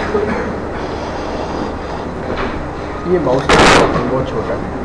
ये माउस बहुत छोटा है.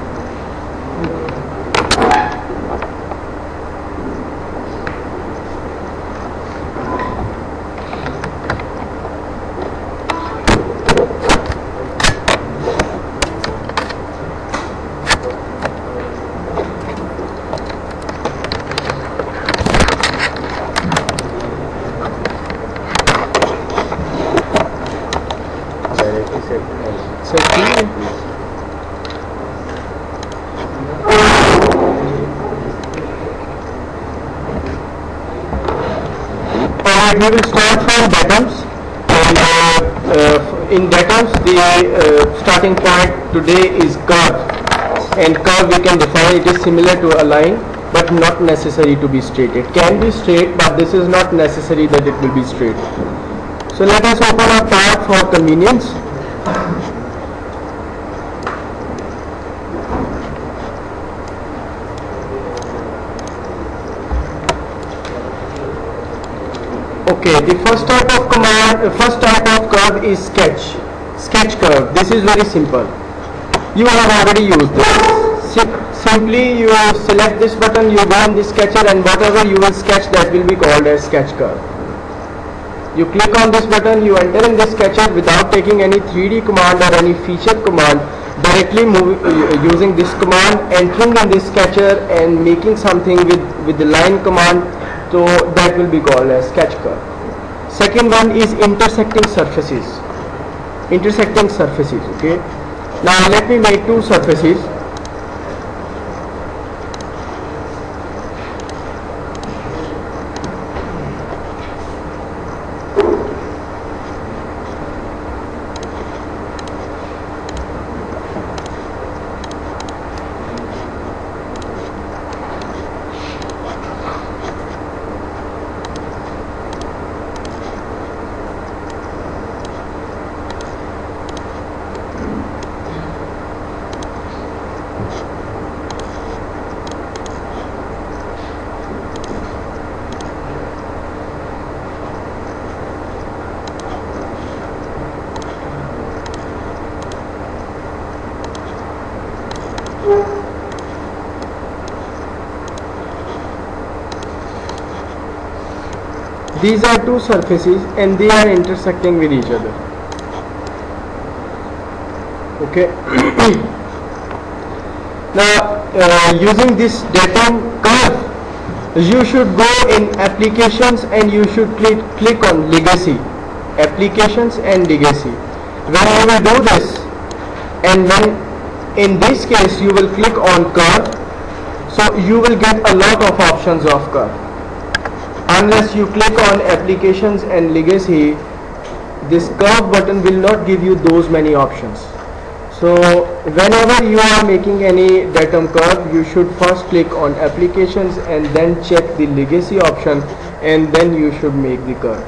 We will start from datums, and in datums the starting point today is curve, and curve we can define it is similar to a line but not necessary to be straight. It can be straight, but this is not necessary that it will be straight. So let us open our part for convenience. Okay, the first type of curve is sketch curve. This is very simple. You have already used this. Simply you select this button, you go on the sketcher, and whatever you will sketch, that will be called as sketch curve. You click on this button, you enter in the sketcher without taking any 3D command or any feature command, directly using this command, entering in the sketcher and making something with the line command. So that will be called as sketch curve. Second one is intersecting surfaces. Okay. Now let me make two surfaces. These are two surfaces and they are intersecting with each other. Okay. Now using this datum curve, you should go in applications and you should click on legacy. Applications and legacy. When you will do this, and when in this case you will click on curve, so you will get a lot of options of curve. Unless you click on applications and legacy, this curve button will not give you those many options. So whenever you are making any datum curve, you should first click on applications and then check the legacy option, and then you should make the curve.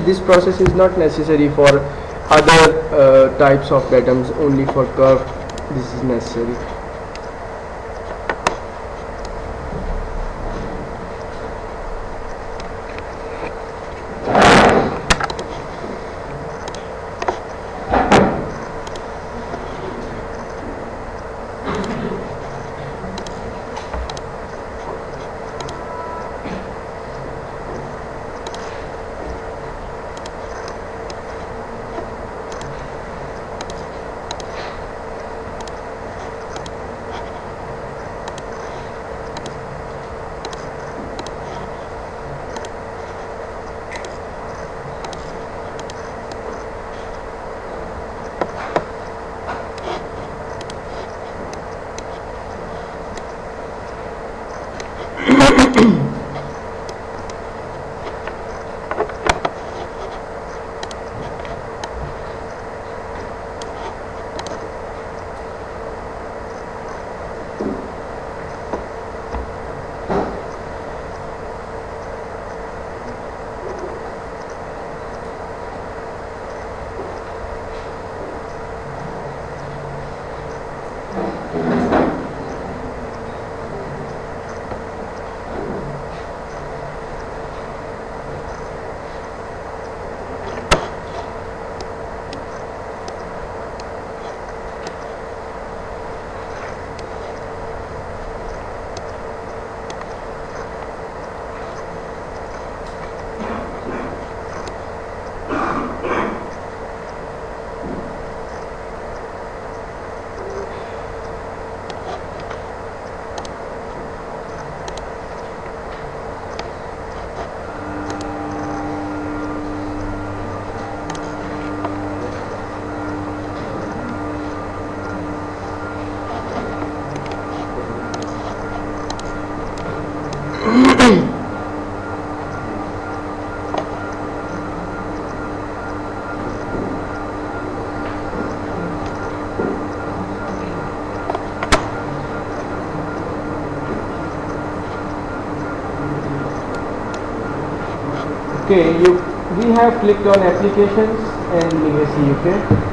This process is not necessary for other types of datums. Only for curve this is necessary. Okay, we have clicked on applications and legacy. Okay.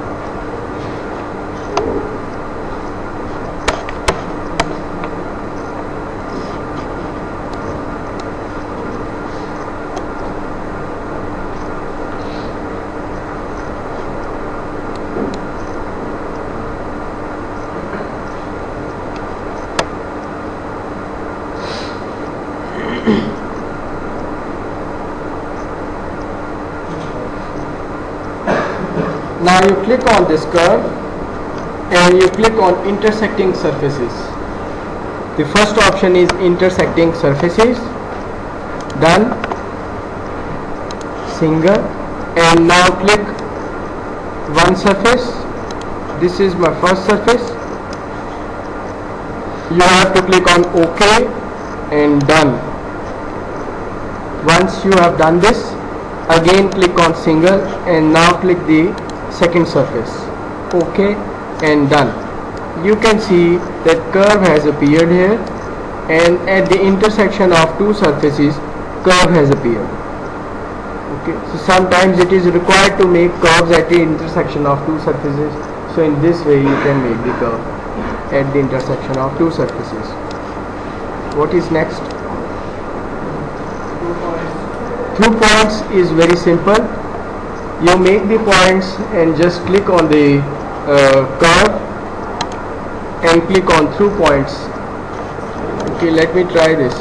Now you click on this curve and you click on intersecting surfaces. The first option is intersecting surfaces. Done. Single. And now click one surface. This is my first surface. You have to click on OK and done. Once you have done this, again click on single and now click the second surface. OK and done. You can see that curve has appeared here, and at the intersection of two surfaces curve has appeared. Okay, so sometimes it is required to make curves at the intersection of two surfaces. So in this way you can make the curve at the intersection of two surfaces. What is next? Through points is very simple. You make the points and just click on the curve and click on through points. Okay, let me try this.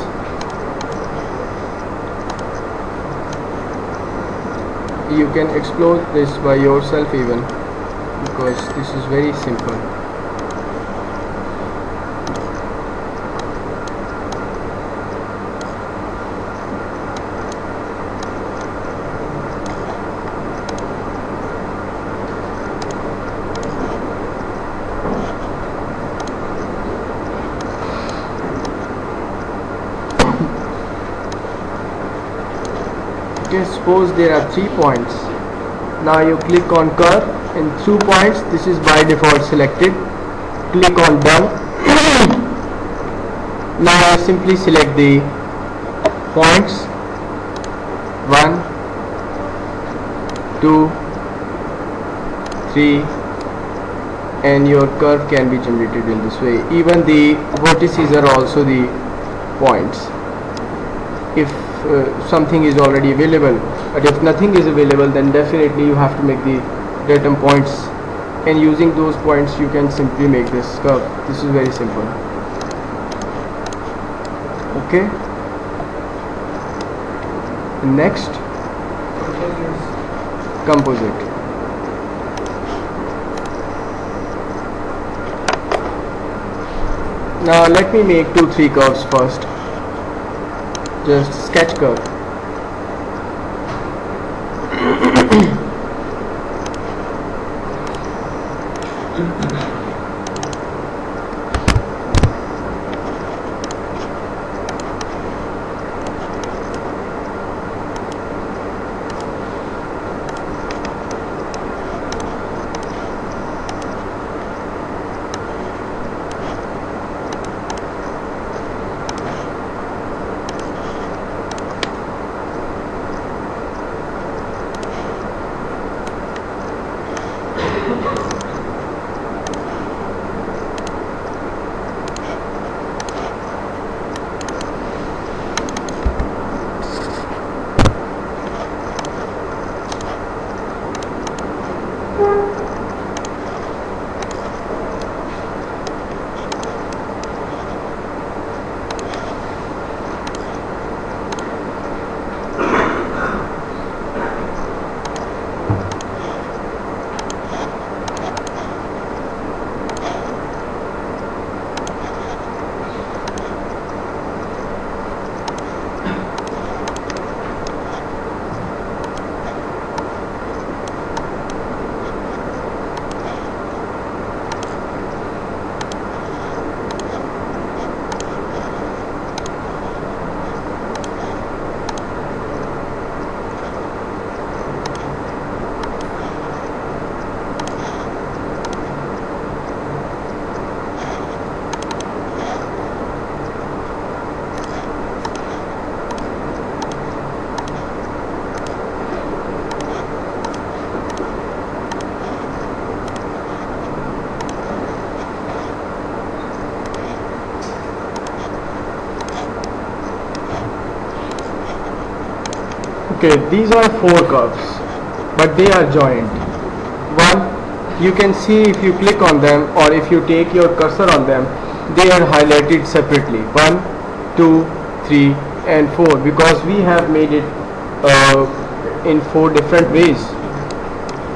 You can explore this by yourself even, because this is very simple. Okay, suppose there are 3 points. Now you click on curve and through points. This is by default selected. Click on done. Now I simply select the points 1, 2, 3, and your curve can be generated in this way. Even the vertices are also the points. If something is already available, but if nothing is available, then definitely you have to make the datum points, and using those points you can simply make this curve. This is very simple. Okay, next, composite. Now let me make 2-3 curves first. Just sketch curve. Okay, these are four curves, but they are joined. One, you can see if you click on them or if you take your cursor on them, they are highlighted separately. 1, 2, 3 and 4, because we have made it in 4 different ways,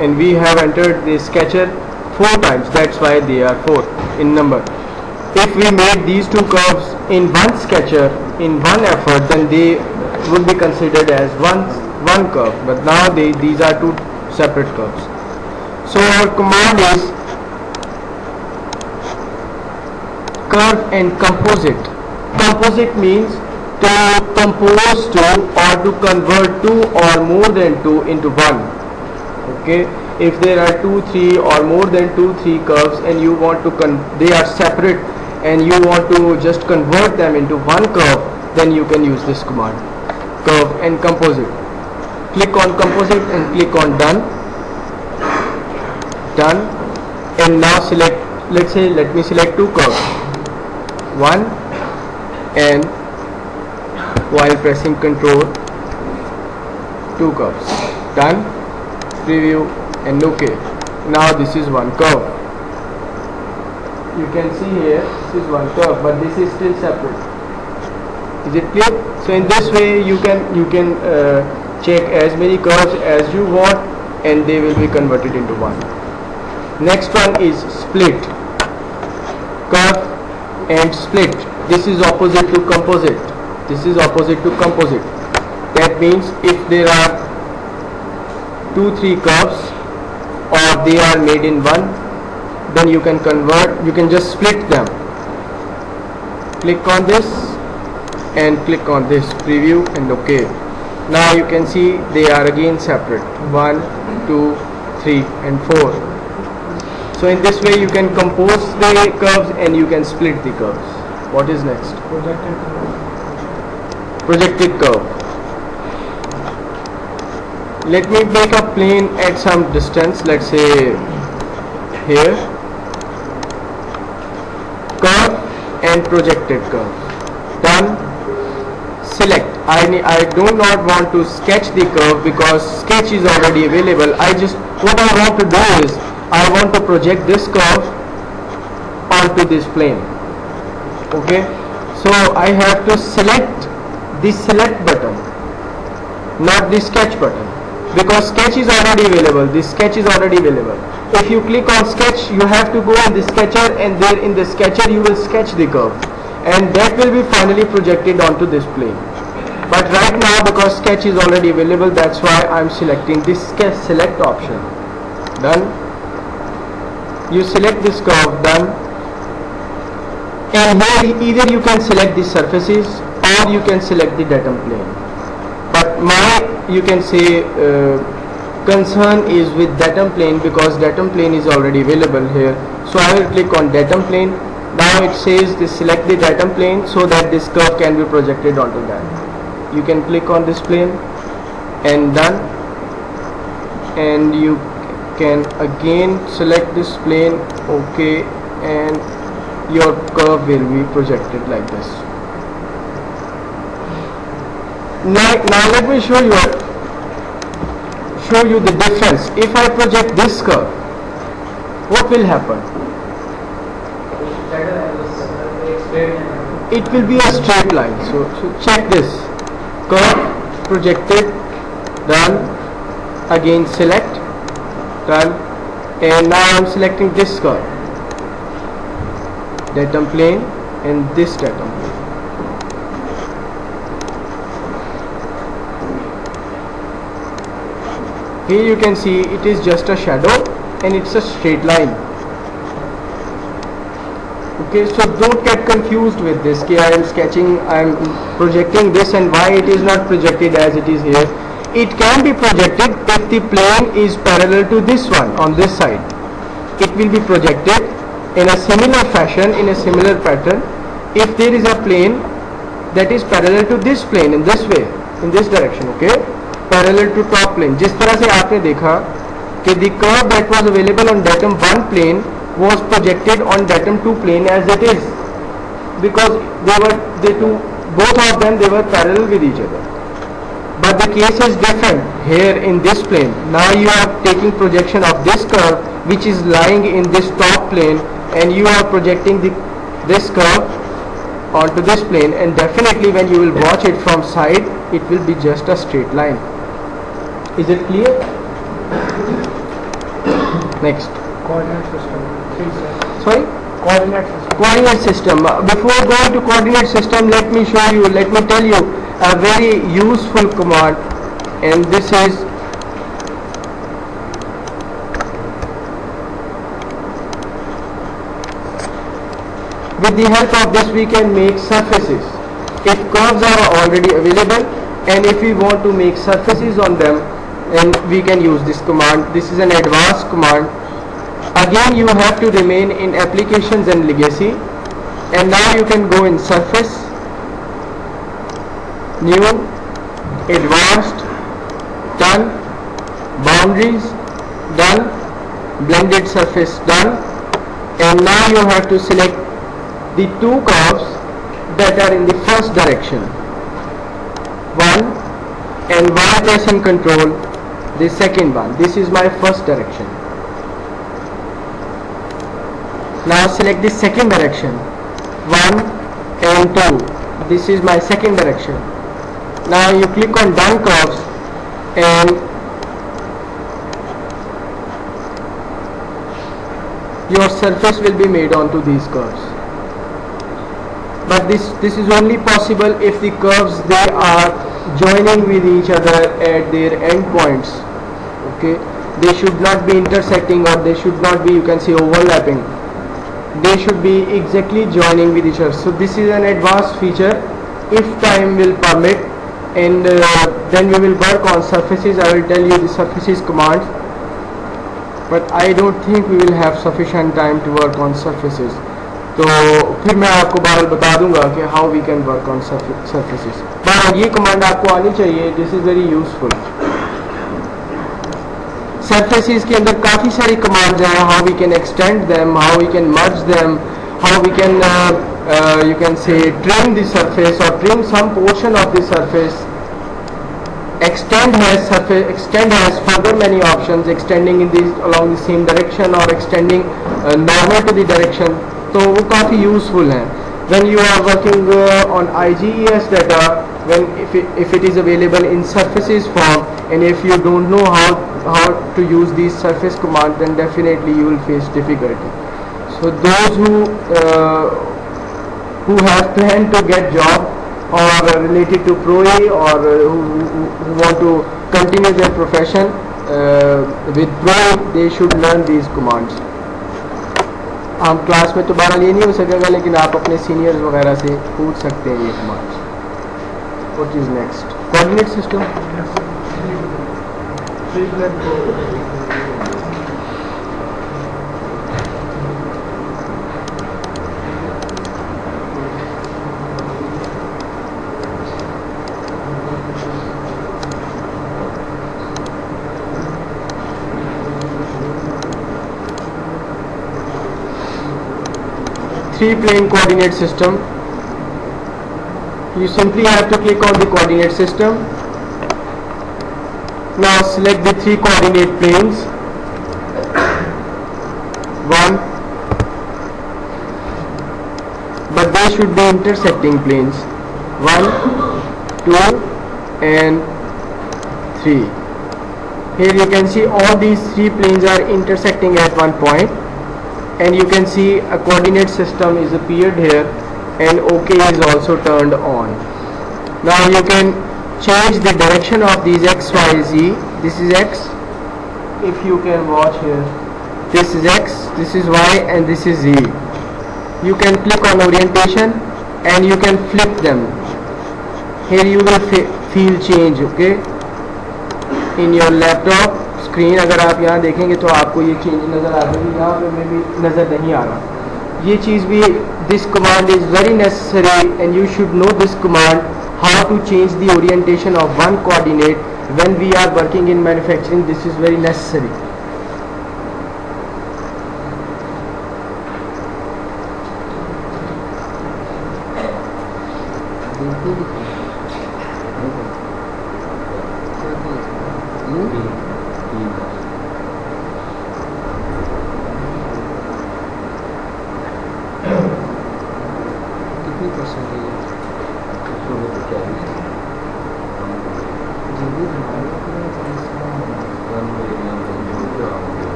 and we have entered the sketcher 4 times. That's why they are 4 in number. If we made these two curves in one sketcher in one effort, then they would be considered as one curve, but now these are two separate curves. So our command is curve and composite. Composite means to compose two or to convert two or more than two into one. Okay, if there are 2, 3 or more than 2, 3 curves and you want to they are separate and you want to just convert them into one curve, then you can use this command, curve and composite. Click on composite and click on done. And now select, let me select two curves, one, and while pressing Ctrl, two curves. Done, preview and OK. Now this is one curve. You can see here this is one curve, but this is still separate. Is it clear? So in this way you can check as many curves as you want and they will be converted into one. Next one is split. Curve and split. This is opposite to composite. This is opposite to composite. That means if there are 2, 3 curves or they are made in one, then you can convert, you can just split them. Click on this and click on this, preview and OK. Now you can see they are again separate, 1, 2, 3 and 4. So in this way you can compose the curves and you can split the curves. What is next? Projected curve. Let me make a plane at some distance, let's say here. Curve and projected curve. Done. Select. I do not want to sketch the curve because sketch is already available. What I want to do is I want to project this curve onto this plane. Okay, so I have to select the select button, not the sketch button, because sketch is already available. This sketch is already available. If you click on sketch, you have to go in the sketcher, and there in the sketcher you will sketch the curve, and that will be finally projected onto this plane. But right now, because sketch is already available, that's why I'm selecting this sketch select option. Done. You select this curve. Done. And here either you can select the surfaces or you can select the datum plane. But my, you can say, concern is with datum plane, because datum plane is already available here. So I will click on datum plane. Now it says this, select the datum plane so that this curve can be projected onto that. You can click on this plane and done. And you can again select this plane, OK, and your curve will be projected like this. Now let me show you the difference. If I project this curve, what will happen? It will be a straight line. So check this. Curve projected, done. Again select, done. And now I am selecting this curve, datum plane, and this datum plane. Here you can see it is just a shadow and it's a straight line. Okay, so don't get confused with this. I am projecting this, and why it is not projected as it is here. It can be projected if the plane is parallel to this one on this side. It will be projected in a similar fashion, in a similar pattern, if there is a plane that is parallel to this plane in this way, in this direction. Okay, parallel to top plane. जिस तरह से आपने देखा कि the curve that was available on datum 1 plane was projected on datum 2 plane as it is, because both of them they were parallel with each other. But the case is different here in this plane. Now you are taking projection of this curve which is lying in this top plane, and you are projecting this curve onto this plane, and definitely when you will watch it from side it will be just a straight line. Is it clear? Next. Coordinate system. Sorry? Coordinate system. Coordinate system. Before going to coordinate system, let me tell you a very useful command, and this is with the help of this we can make surfaces. If curves are already available and if we want to make surfaces on them, and we can use this command. This is an advanced command. Again you have to remain in applications and legacy, and now you can go in surface, new, advanced, done, boundaries, done, blended surface, done, and now you have to select the two curves that are in the first direction, one, and while pressing control the second one. This is my first direction. Now select the second direction, 1 and 2. This is my second direction. Now you click on done curves, and your surface will be made onto these curves. But this is only possible if the curves they are joining with each other at their endpoints. Okay, they should not be intersecting, or they should not be, you can say, overlapping. They should be exactly joining with each other. So this is an advanced feature. If time will permit, and then we will work on surfaces. I will tell you the surfaces commands, but I don't think we will have sufficient time to work on surfaces. तो फिर मैं आपको बार बता दूंगा कि how we can work on surfaces. But ये command आपको आनी चाहिए. This is very useful. Surfaces के अंदर काफ़ी सारी कमांड्स हैं. How we can extend them, how we can merge them, how we can you can say trim the surface or trim some portion of the surface. Extend has further many options, extending in this along the same direction or extending normal to the direction. तो वो काफ़ी useful हैं. When you are working on IGES data, when if it is available in surfaces form, and if you don't know how to use these surface commands, then definitely you will face difficulty. So those who have planned to get job or related to ProE, or who want to continue their profession with ProE, they should learn these commands. हम class में तो बहरहाल ये नहीं हो सकेगा, लेकिन आप अपने सीनियर्स वगैरह से पूछ सकते हैं ये commands. What is next? Coordinate system. 3-plane coordinate system. You simply have to click on the coordinate system. Now select the 3 coordinate planes. 1, but they should be intersecting planes. 1, 2 and 3. Here you can see all these 3 planes are intersecting at one point, and you can see a coordinate system is appeared here, and OK is also turned on. Now you can change the direction of these x, y, z. This is x. If you can watch here, this is x, this is y, and this is z. You can click on orientation and you can flip them. Here you will feel change, okay, in your laptop screen. अगर आप यहाँ देखेंगे तो आपको ये change नज़र आ रही है. यहाँ पे में भी नज़र नहीं आ रहा. ये चीज़ भी, this command is very necessary, and you should know this command, how to change the orientation of one coordinate when we are working in manufacturing. This is very necessary.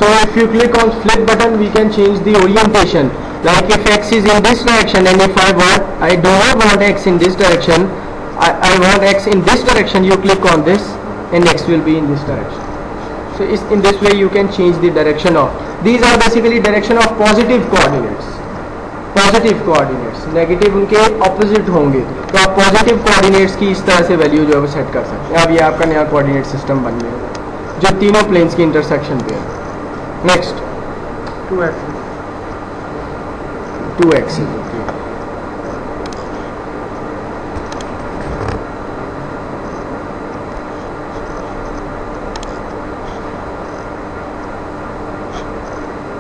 So if you click on flip button, we can change the orientation. Like if X is in this direction, and if I do not want X in this direction, I want X in this direction, you click on this and X will be in this direction. So in this way you can change the direction of. These are basically direction of positive coordinates. Positive coordinates, negative उनके opposite होंगे, तो आप positive coordinates की इस तरह से value जो है वो सेट कर सकते हैं. अब ये आपका नया कोऑर्डिनेट सिस्टम बन गया जो तीनों प्लेन्स की इंटरसेक्शन पे है. Next 2x. 2x.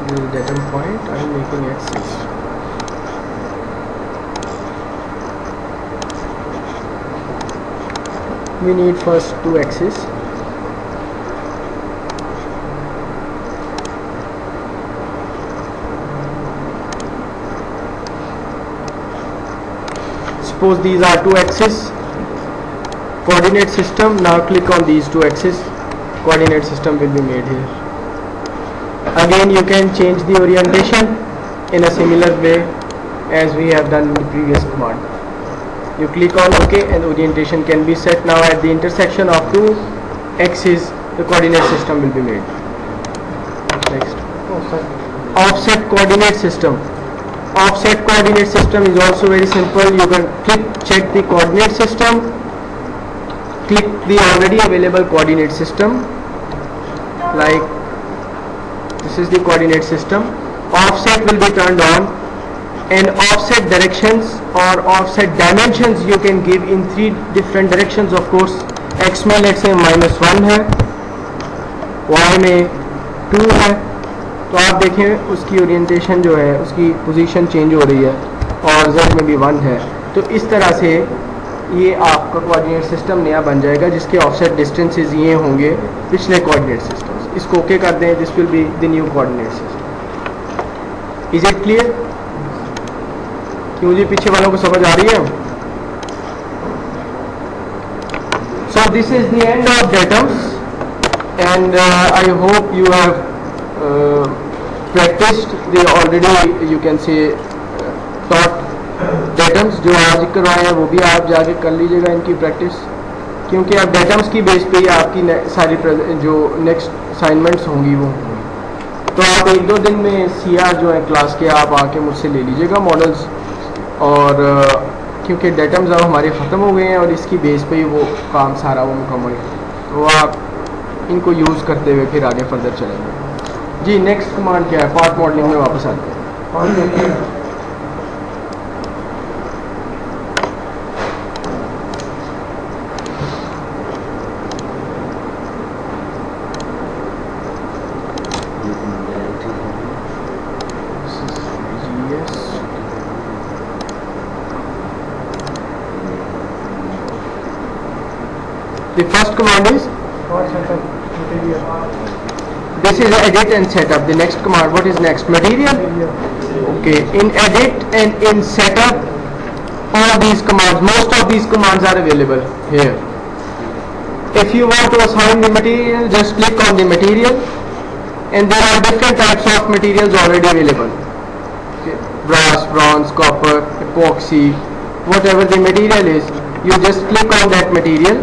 The datum point I am making axis. We need first two axes. Suppose these are two axes. Coordinate system. Now click on these two axes. Coordinate system will be made here. Again you can change the orientation in a similar way as we have done in the previous command. You click on OK and orientation can be set. Now at the intersection of two axes the coordinate system will be made. Next, offset coordinate system. Offset coordinate system is also very simple. You can check the coordinate system, click the already available coordinate system, like this is the coordinate system. Offset will be turned on, and offset directions or offset dimensions you can give in three different directions. Of course, x में let's say -1 है, y में 2 है, तो आप देखें उसकी orientation जो है उसकी पोजीशन चेंज हो रही है, और z में भी 1 है. तो इस तरह से ये आपका कोऑर्डिनेट सिस्टम नया बन जाएगा जिसके ऑफसेट डिस्टेंसेस ये होंगे पिछले कोऑर्डिनेट सिस्टम्स. इसको ओके कर दें. This will be the new coordinate system. Is it clear? क्यों जी, पीछे वालों को समझ आ रही है? So this is the end of datums, and I hope you have practiced the already you can say taught datums. जो आज करवाए हैं वो भी आप जाके कर लीजिएगा इनकी प्रैक्टिस, क्योंकि अब datums की बेस पे ही आपकी सारी जो नेक्स्ट असाइनमेंट्स होंगी वो होंगी. तो आप 1-2 दिन में CR जो है क्लास के आप आके मुझसे ले लीजिएगा मॉडल्स, और क्योंकि डेटम्स अब हमारे ख़त्म हो गए हैं और इसकी बेस पे ही वो काम सारा वो मुकम्मल है, तो आप इनको यूज़ करते हुए फिर आगे फर्दर चलेंगे. जी, नेक्स्ट कमांड क्या है? पार्ट मॉडलिंग में वापस आते हैं. The first command is this is edit and setup. The next command, what is next? Material. Okay, in edit and in setup, all these commands, most of these commands are available here. If you want to assign the material, just click on the material, and there are different types of materials already available. Okay. Brass, bronze, copper, epoxy, whatever the material is, you just click on that material.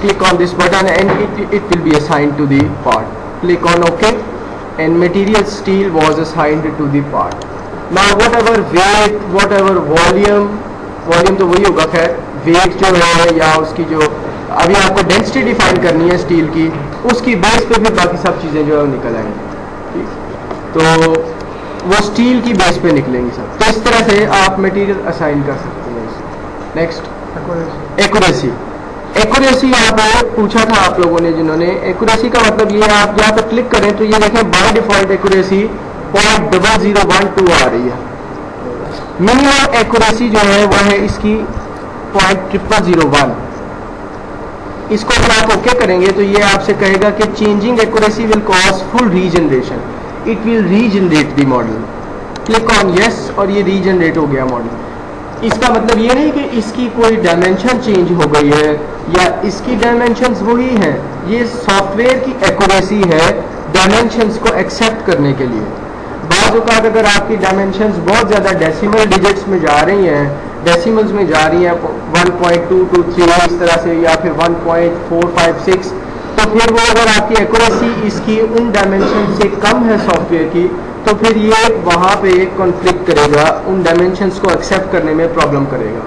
Click on this button and it will be assigned to the part. Click on OK, and material steel was assigned to the part. Now whatever weight, whatever volume तो वही होगा खैर, weight जो है या उसकी जो अभी आपको डेंसिटी डिफाइन करनी है स्टील की, उसकी बेस पे भी बाकी सब चीज़ें जो है वो निकल आएंगी. तो वो स्टील की बेस पे निकलेंगी सब. तो इस तरह से आप मटेरियल असाइन कर सकते हैं. Next, accuracy. एक्यूरेसी यहाँ पे पूछा था आप लोगों ने, जिन्होंने एक्यूरेसी का मतलब ये है, आप यहाँ पे क्लिक करें तो ये देखें बाय डिफॉल्ट एक्यूरेसी 0.0012 आ रही है। मिनिमम एक्यूरेसी जो है वो है इसकी 0.0001। इसको अगर आप ओके करेंगे तो ये आपसे कहेगा कि changing accuracy will cause full regeneration, it will regenerate the model. Click on yes और ये रीजनरेट हो गया मॉडल। इसका मतलब ये नहीं कि इसकी कोई डायमेंशन चेंज हो गई है या इसकी डायमेंशंस वही हैं, ये सॉफ्टवेयर की एक्यूरेसी है डायमेंशंस को एक्सेप्ट करने के लिए। बाज़ औक़ात अगर आपकी डायमेंशंस बहुत ज़्यादा डेसिमल डिजिट्स में जा रही हैं, डेसिमल्स में जा रही हैं 1.223 इस तरह से, या फिर 1.456, तो फिर वो अगर आपकी एक्यूरेसी इसकी उन डायमेंशन से कम है सॉफ्टवेयर की, तो फिर ये वहाँ पे कॉन्फ्लिक्ट करेगा, उन डायमेंशंस को एक्सेप्ट करने में प्रॉब्लम करेगा,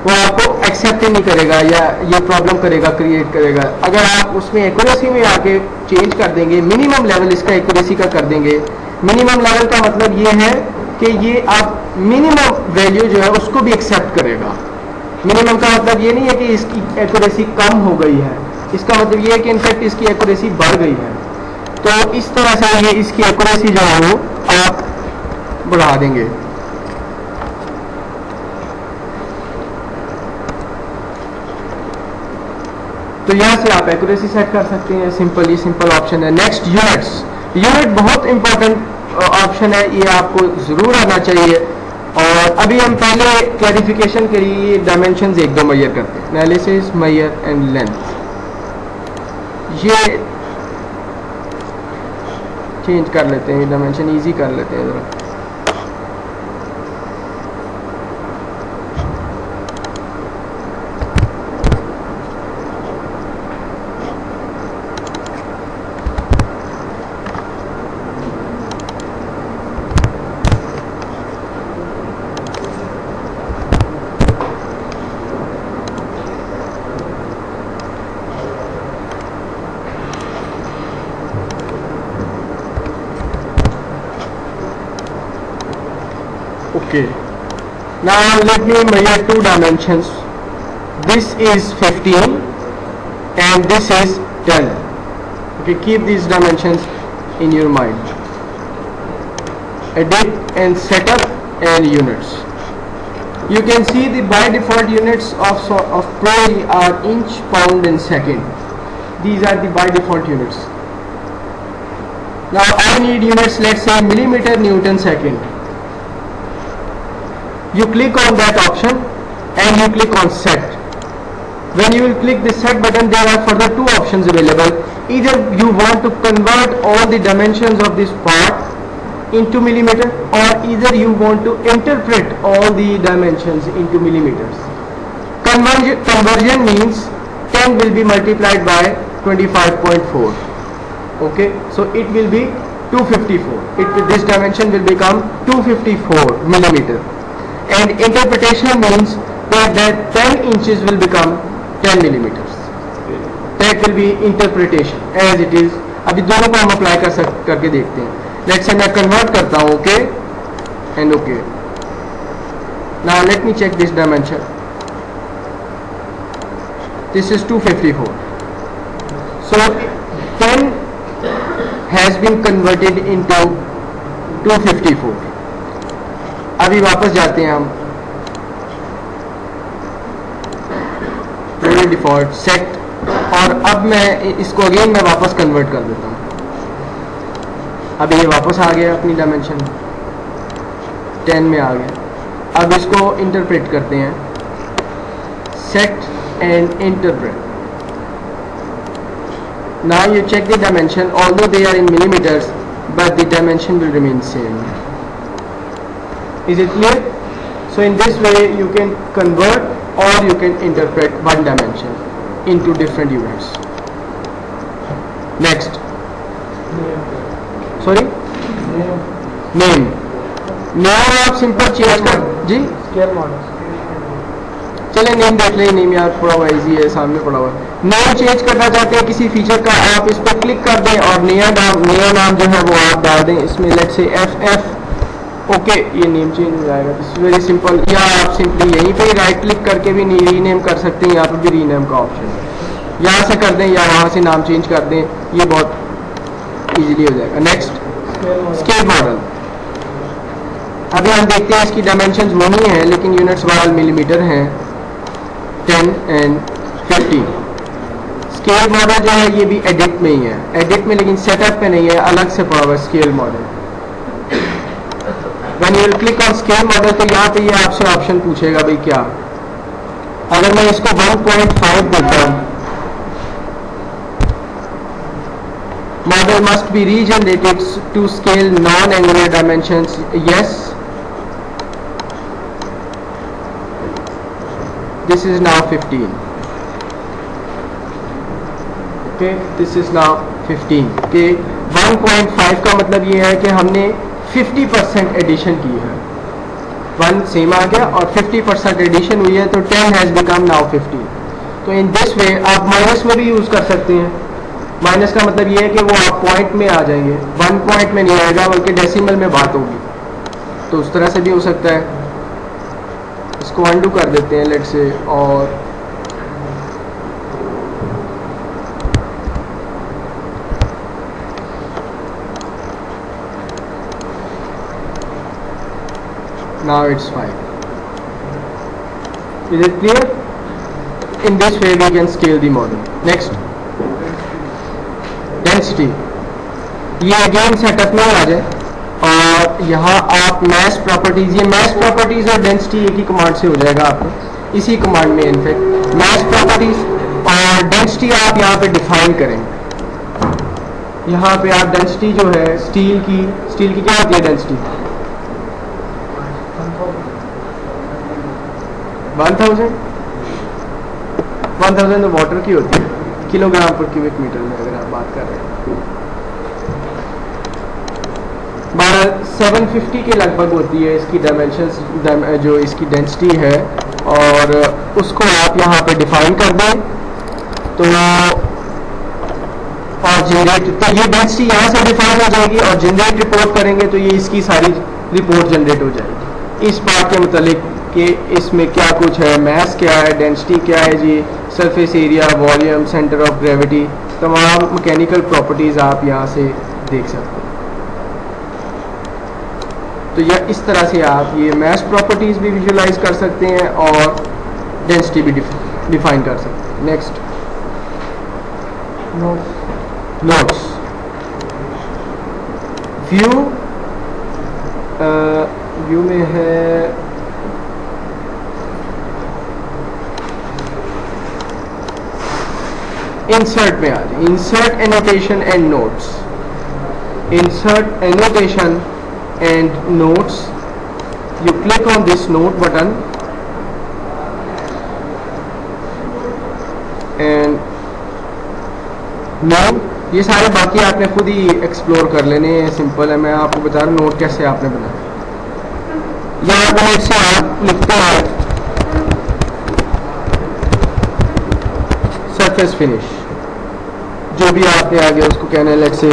वो आपको एक्सेप्ट ही नहीं करेगा या ये प्रॉब्लम करेगा, क्रिएट करेगा। अगर आप उसमें एक्यूरेसी में आके चेंज कर देंगे, मिनिमम लेवल इसका एक्यूरेसी का कर देंगे। मिनिमम लेवल का मतलब ये है कि ये आप मिनिमम वैल्यू जो है उसको भी एक्सेप्ट करेगा। मिनिमम का मतलब ये नहीं है कि इसकी एक्यूरेसी कम हो गई है, इसका मतलब ये है कि इनफैक्ट इसकी एक्यूरेसी बढ़ गई है। तो इस तरह से ये इसकी एक्यूरेसी जो है वो आप बढ़ा देंगे। तो यहां से आप एक्यूरेसी सेट कर सकते हैं, सिंपल ऑप्शन है। Next units. यूनिट बहुत इंपॉर्टेंट ऑप्शन है, ये आपको जरूर आना चाहिए। और अभी हम पहले क्लैरिफिकेशन के लिए डायमेंशंस एक दो मेजर करते हैं, एनालिसिस, मेजर एंड लेंथ। ये चेंज कर लेते हैं, डायमेंशन इजी कर लेते हैं जरा। Okay, now let me measure two dimensions. This is 15 and this is 10. Okay, keep these dimensions in your mind. Edit and setup and units. You can see the by default units of Pro are inch, pound and second. These are the by default units. Now I need units, let's say millimeter, Newton, second. You click on that option and you click on set. When you will click the set button, there are further two options available. Either you want to convert all the dimensions of this part into millimeter, or either you want to interpret all the dimensions into millimeters. Conversion means 10 will be multiplied by 25.4. Okay, so it will be 254. This dimension will become 254 millimeter. And interpretation means that 10 inches will become 10 millimeters. That will be interpretation as it is. अभी दोनों को हम apply करके देखते हैं। Let's say मैं convert करता हूँ, okay and okay. Now let me check this dimension. This is 254. So 10 has been converted into 254. अभी वापस जाते हैं हम डिफॉल्ट सेट, और अब मैं इसको अगेन मैं वापस कन्वर्ट कर देता हूँ। अब ये वापस आ गया अपनी डायमेंशन 10 में आ गया। अब इसको इंटरप्रेट करते हैं, set and interpret. Now you check the dimension, although they are in millimeters, but the dimension will remain same. Is it clear? So in this way you can convert or you can interpret one dimension into different units. Next. Sorry? Name. Name आप simple change कर जी, scale model. चले name देख लें, name यार थोड़ा हुआ easy है, सामने पड़ा हुआ। नेम चेंज करना चाहते हैं किसी फीचर का, आप इस पर क्लिक कर दें और नया नाम जो है वो आप डाल दें। इसमें लेट्स से FF ओके ये नेम चेंज हो जाएगा, दिस इज वेरी सिंपल। या आप सिंपली यहीं पे राइट क्लिक करके भी रीनेम कर सकते हैं, यहाँ पे भी रीनेम का ऑप्शन है, यहाँ से कर दें या वहाँ से नाम चेंज कर दें, ये बहुत इजीली हो जाएगा। Next scale model. अभी हम देखते हैं इसकी डायमेंशंस वही हैं लेकिन यूनिट्स बहरहाल मिलीमीटर हैं, 10 एंड 50। स्केल मॉडल जो है ये भी एडिट में ही है, एडिट में, लेकिन सेटअप में नहीं है, अलग से पड़ा हुआ scale model. When you will click on scale model तो यहाँ पे ये आपसे ऑप्शन पूछेगा भाई क्या, अगर मैं इसको 1.5 देता हूँ, model must be regenerated to scale non angular dimensions, yes, this is now 15, okay, this is now 15 के 1.5 का मतलब ये है कि हमने 50% एडिशन की है, 1 सेम आ गया और 50% एडिशन हुई है तो 10 हैज बिकम नाउ 15। तो इन दिस वे आप माइनस में भी यूज कर सकते हैं। माइनस का मतलब ये है कि वो आप पॉइंट में आ जाएंगे, 1 पॉइंट में नहीं आएगा बल्कि डेसिमल में बात होगी, तो उस तरह से भी हो सकता है। इसको अनडू कर देते हैं लेट से, और now it's fine. Is it clear? In this way we can scale the model. Next, density. ये अगेन सेटअप में आ जाए और यहाँ आप मैश प्रॉपर्टीज, ये मैश प्रॉपर्टीज और डेंसिटी एक ही कमांड से हो जाएगा आपको, इसी कमांड में इनफैक्ट मैश प्रॉपर्टीज और डेंसिटी आप यहाँ पे डिफाइन करेंगे। यहाँ पे आप डेंसिटी जो है स्टील की क्या होती है डेंसिटी, 1000 तो वाटर की होती है किलोग्राम पर क्यूबिक मीटर में अगर आप बात कर रहे हैं, 750 के लगभग होती है इसकी डायमेंशंस, जो इसकी डेंसिटी है, और उसको आप यहाँ पे डिफाइन कर दें तो, और जनरेट, तो ये डेंसिटी यहाँ से डिफाइन हो जाएगी और जनरेट रिपोर्ट करेंगे तो ये इसकी सारी रिपोर्ट जनरेट हो जाएगी इस बात के मुतालिक कि इसमें क्या कुछ है, मैस क्या है, डेंसिटी क्या है जी, surface area, volume, centre of gravity, तमाम मैकेनिकल प्रॉपर्टीज आप यहाँ से देख सकते हैं। तो यह इस तरह से आप ये मैस प्रॉपर्टीज भी विजुलाइज कर सकते हैं और डेंसिटी भी डिफाइन कर सकते हैं। Next, notes. व्यू में है इंसर्ट में आ जाए, insert annotation and notes. Insert annotation and notes, you click on this note button and now ये सारे बाकी आपने खुद ही एक्सप्लोर कर लेने हैं, सिंपल है, मैं आपको बता रहा हूँ नोट कैसे आपने बनाया। यहाँ नोट से आप लिखते हैं सरफेस फिनिश, जो भी आपने आगे उसको कहना है, लेट्स से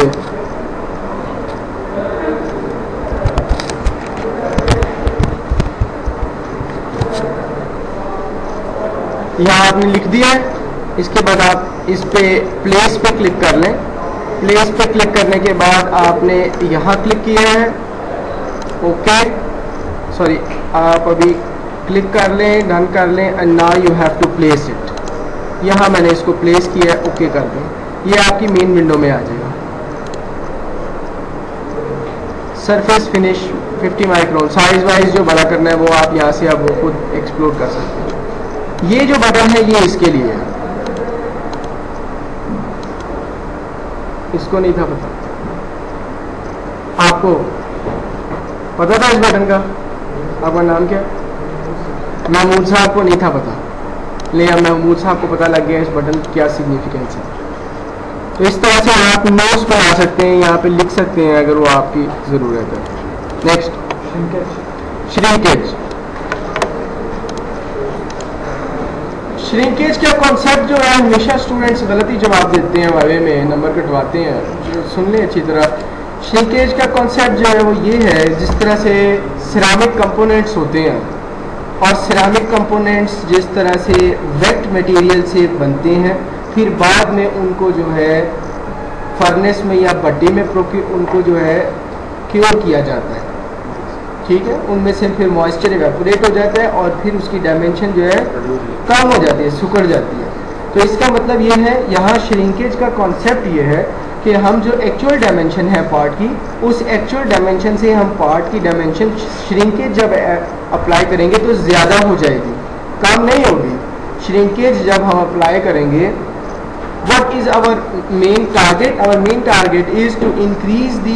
यहाँ आपने लिख दिया है। इसके बाद आप इस पे प्लेस पे क्लिक कर लें। प्लेस पे क्लिक करने के बाद आपने यहाँ क्लिक किया है, ओके, सॉरी, आप अभी क्लिक कर लें, डन कर लें, and now you have to place it. यहाँ मैंने इसको प्लेस किया है, ओके कर दें, ये आपकी मेन विंडो में आ जाएगा। Surface finish 50 micron, size wise जो बड़ा करना है वो आप यहाँ से अब खुद एक्सप्लोर कर सकते हैं। ये जो बटन है ये इसके लिए है, इसको नहीं था पता, आपको पता था इस बटन का? आपका नाम क्या? महमूद साहब को नहीं था पता, लेकिन अब महमूद साहब को पता लग गया इस बटन की क्या सिग्निफिकेंस है। तो इस तरह से आप नोट्स बना सकते हैं, यहाँ पे लिख सकते हैं अगर वो आपकी ज़रूरत है। Next, shrinkage. श्रिंकेज का कॉन्सेप्ट जो है हमेशा स्टूडेंट्स गलत ही जवाब देते हैं, वावे में नंबर कटवाते हैं। जो सुन लें अच्छी तरह, श्रिंकेज का कॉन्सेप्ट जो है वो ये है, जिस तरह से सिरामिक कंपोनेंट्स होते हैं और सिरामिक कंपोनेंट्स जिस तरह से वेट मटेरियल से बनते हैं, फिर बाद में उनको जो है फर्नेस में या भट्टी में उनको जो है क्योर किया जाता है, ठीक है, उनमें से फिर मॉइस्चर इवेपोरेट हो जाता है और फिर उसकी डायमेंशन जो है कम हो जाती है, सिकुड़ जाती है। तो इसका मतलब ये है, यहाँ श्रिंकेज का कॉन्सेप्ट ये है कि हम जो एक्चुअल डायमेंशन है पार्ट की, उस एक्चुअल डायमेंशन से हम पार्ट की डायमेंशन श्रिंकेज जब अप्लाई करेंगे तो ज़्यादा हो जाएगी, कम नहीं होगी। श्रिंकेज जब हम अप्लाई करेंगे, what is our main target? Our main target is to increase the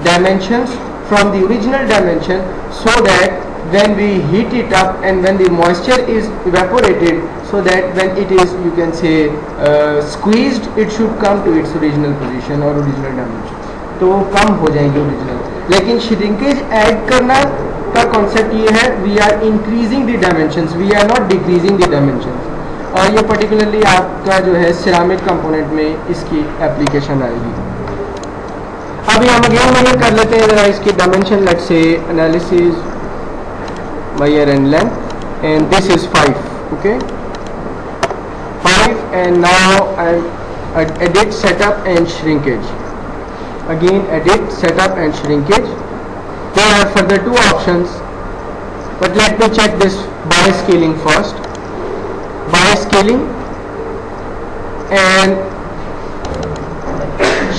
dimensions from the original dimension, so that when we heat it up and when the moisture is evaporated, so that when it is, you can say, squeezed, it should come to its original position or original dimension, तो वो कम हो जाएंगे original. लेकिन shrinkage add करना का concept ये है, we are increasing the dimensions, we are not decreasing the dimensions. और ये पर्टिकुलरली आपका जो है सिरामिक कंपोनेंट में इसकी एप्लीकेशन आएगी। अभी हम अगेन मेजर कर लेते हैं जरा इसकी dimension, let's say analysis measure and length, and this is 5, okay, 5, and now I'll edit, setup and shrinkage. Again edit, setup and shrinkage. There are further two options, but let me check this by scaling first. By scaling and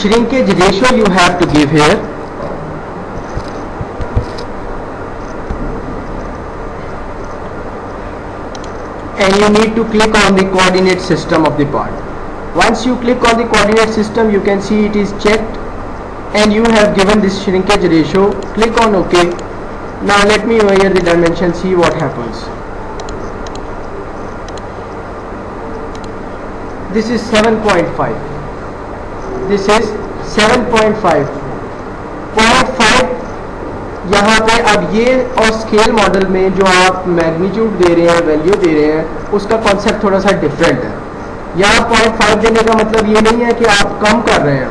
shrinkage ratio you have to give here. And you need to click on the coordinate system of the part. Once you click on the coordinate system, you can see it is checked and you have given this shrinkage ratio. Click on OK. Now let me measure the dimension, see what happens. This is 7.5. This is 7.5. 0.5 यहाँ पे अब ये, और scale model में जो आप magnitude दे रहे हैं, वैल्यू दे रहे हैं, उसका कॉन्सेप्ट थोड़ा सा डिफरेंट है। यहाँ 0.5 देने का मतलब ये नहीं है कि आप कम कर रहे हैं,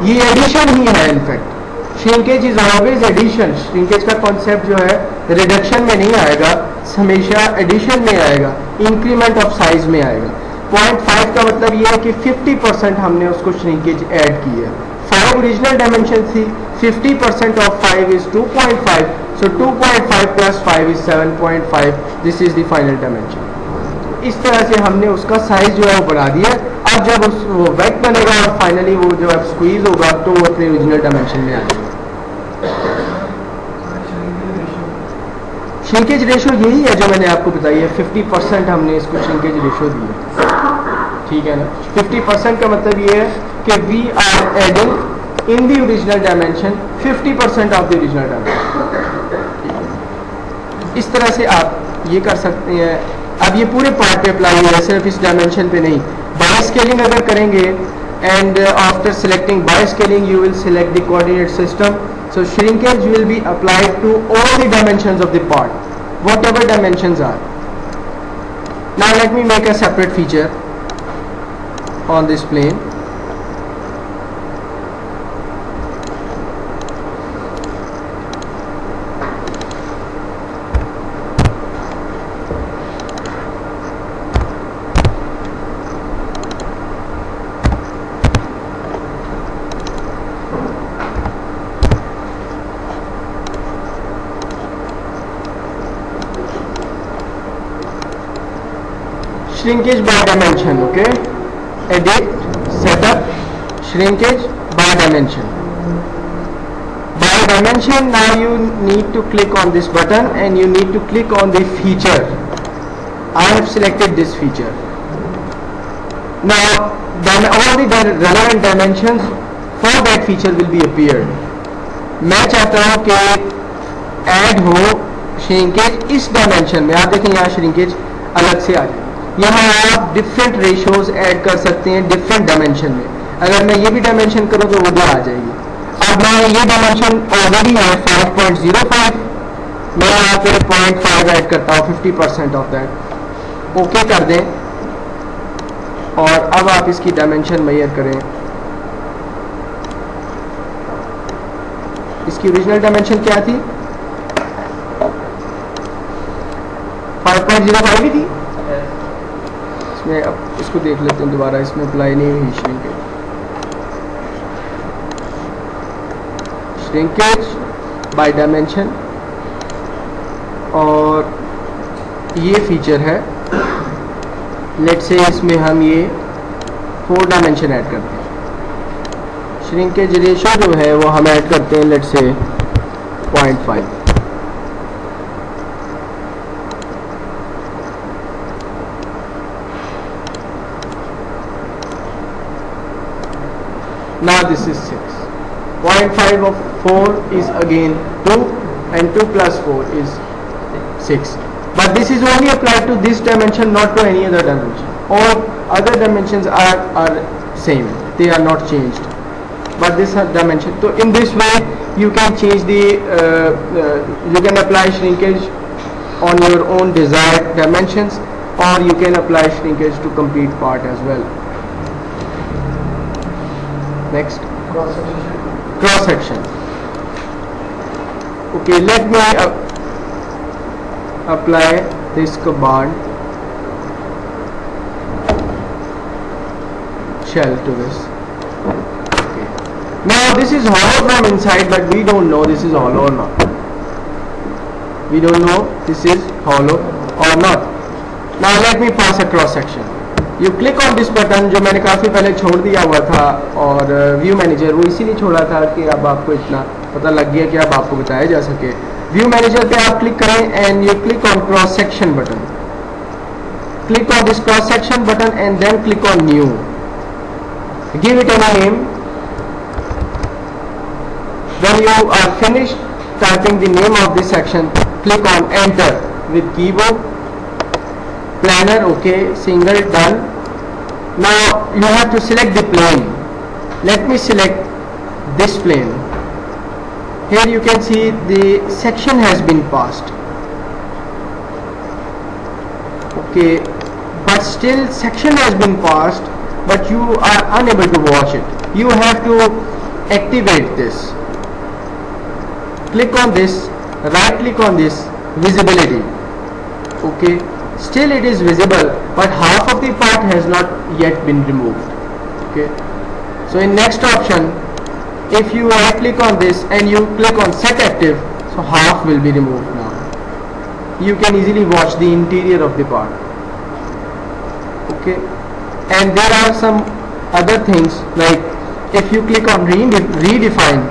ये एडिशन ही है। In fact shrinkage is always addition. Shrinkage का कॉन्सेप्ट जो है रिडक्शन में नहीं आएगा, हमेशा एडिशन में आएगा, इंक्रीमेंट ऑफ साइज में आएगा। 0.5 का मतलब ये है कि 50% हमने उसको श्रिंकेज ऐड की है। 5 ओरिजिनल डायमेंशन थी, 50% of 5 is 2.5, so 2.5 plus 5 is 7.5. This is the final dimension. इस तरह से हमने उसका साइज जो है वो बढ़ा दिया। अब जब वो वेट बनेगा और फाइनली वो जो है स्क्वीज होगा तो वो अपने ओरिजिनल डायमेंशन में आ जाएगा। श्रिंकेज रेशो यही है जो मैंने आपको बताई है, 50% हमने इसको श्रिंकेज रेशो दी है, ठीक है ना। 50% का मतलब ये है कि we are adding in the original dimension 50% of the original dimension। इस तरह से आप ये कर सकते हैं। अब ये पूरे पार्ट पे अप्लाई है, सिर्फ इस डायमेंशन पे नहीं। बाय स्केलिंग अगर करेंगे and after selecting by scaling you will select the coordinate system, so shrinkage will be applied to all the dimensions of the part, whatever dimensions are. Now let me make a separate feature on this plane. Shrinkage by dimension, okay, edit, setup, shrinkage by dimension. By dimension, now you need to click on this button and you need to click on the feature. I have selected this feature. Now then all the relevant dimensions for that feature will be appeared. मैं चाहता हूँ कि add हो shrinkage इस dimension में। आप देखें यहाँ श्रिंकेज अलग से आ जाए। यहाँ आप डिफरेंट रेशियोज ऐड कर सकते हैं डिफरेंट डायमेंशन में। अगर मैं ये भी डायमेंशन करूँ तो वो भी आ जाएगी। अब मैं ये डायमेंशन ऑलरेडी है 5.05, मैं यहाँ पे 0.5 ऐड करता हूँ, 50% ऑफ दैट। ओके कर दें और अब आप इसकी डायमेंशन मेजर करें। इसकी ओरिजिनल डायमेंशन क्या थी? 5.05 ही थी। इसमें अब इसको देख लेते हैं दोबारा, इसमें अप्लाई नहीं हुई श्रिंकेज बाय डायमेंशन, और ये फीचर है। लेट्स से इसमें हम ये 4 डायमेंशन ऐड करते हैं। श्रिंकेज रेशो जो है वो हम ऐड करते हैं let's say 0.5। Now this is 6. 0.5 of 4 is again 2, and 2 plus 4 is 6. But this is only applied to this dimension, not to any other dimension. All other dimensions are same. They are not changed. But this dimension. So in this way, you can change the, you can apply shrinkage on your own desired dimensions, or you can apply shrinkage to complete part as well. Next, cross section. Okay, let me apply this command shell to this. Okay. Now this is hollow from inside, but we don't know this is hollow or not. We don't know this is hollow or not. Now let me pass a cross section. You click on this button, जो मैंने काफ़ी पहले छोड़ दिया हुआ था, और view manager वो इसीलिए छोड़ा था कि अब आपको इतना पता लग गया कि अब आपको बताया जा सके। व्यू मैनेजर पे आप क्लिक करें and you click on cross section button. Click on this cross section button and then click on new. Give it any name. When you are finished typing the name of this section, click on enter with keyboard. Planner, okay, single, done. Now you have to select the plane. Let me select this plane. Here you can see the section has been passed. Okay, but still section has been passed, but you are unable to watch it. You have to activate this. Click on this, right click on this, visibility. Okay, still it is visible, but half of the part has not yet been removed. Okay, so in next option, if you right click on this and you click on set active, so half will be removed now. You can easily watch the interior of the part. Okay, and there are some other things, like if you click on redefine,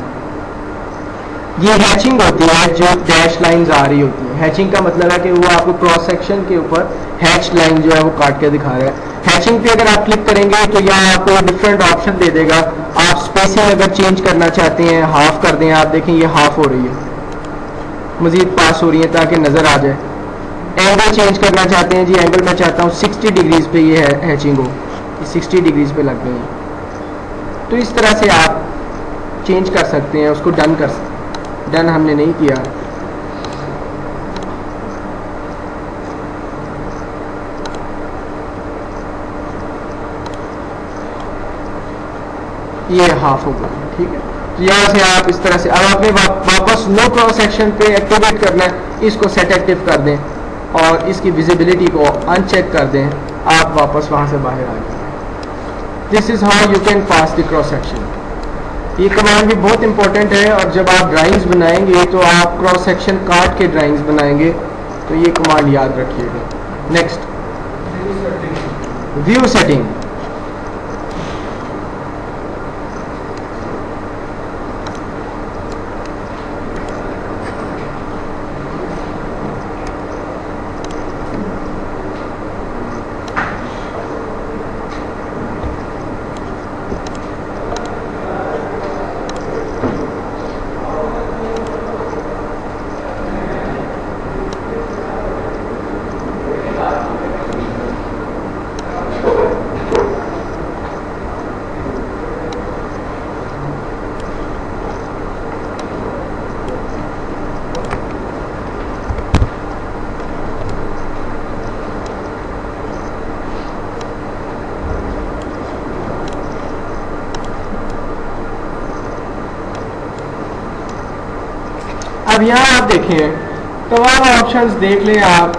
ये hatching होती है, जो dash lines आ रही होती है। Hatching का मतलब है कि वो आपको क्रॉस सेक्शन के ऊपर हैच लाइन जो है वो काट के दिखा रहा है। हैचिंग पे अगर आप क्लिक करेंगे तो यहाँ आपको डिफरेंट ऑप्शन दे देगा। आप स्पेसिंग अगर चेंज करना चाहते हैं, हाफ कर दें, आप देखें ये हाफ हो रही है, मजीद पास हो रही है ताकि नज़र आ जाए। एंगल चेंज करना चाहते हैं, जी एंगल मैं चाहता हूँ 60 डिग्रीज पे ये हैचिंग हो, 60 डिग्रीज पे लग गई है। तो इस तरह से आप चेंज कर सकते हैं, उसको डन कर सकते हैं। डन हमने नहीं किया। ये हाफ हो गया, ठीक है। तो यहाँ से आप इस तरह से, अब आपने वापस नो क्रॉस सेक्शन पे एक्टिवेट करना है, इसको सेट एक्टिव कर दें और इसकी विजिबिलिटी को अनचेक कर दें, आप वापस वहाँ से बाहर आ जाएंगे। This is how you can pass the cross section. ये कमांड भी बहुत इंपॉर्टेंट है, और जब आप ड्राइंग्स बनाएंगे तो आप क्रॉस सेक्शन काट के ड्राइंग्स बनाएंगे, तो ये कमांड याद रखिएगा। Next, view setting. अब यहाँ आप देखें तमाम ऑप्शंस देख लें आप,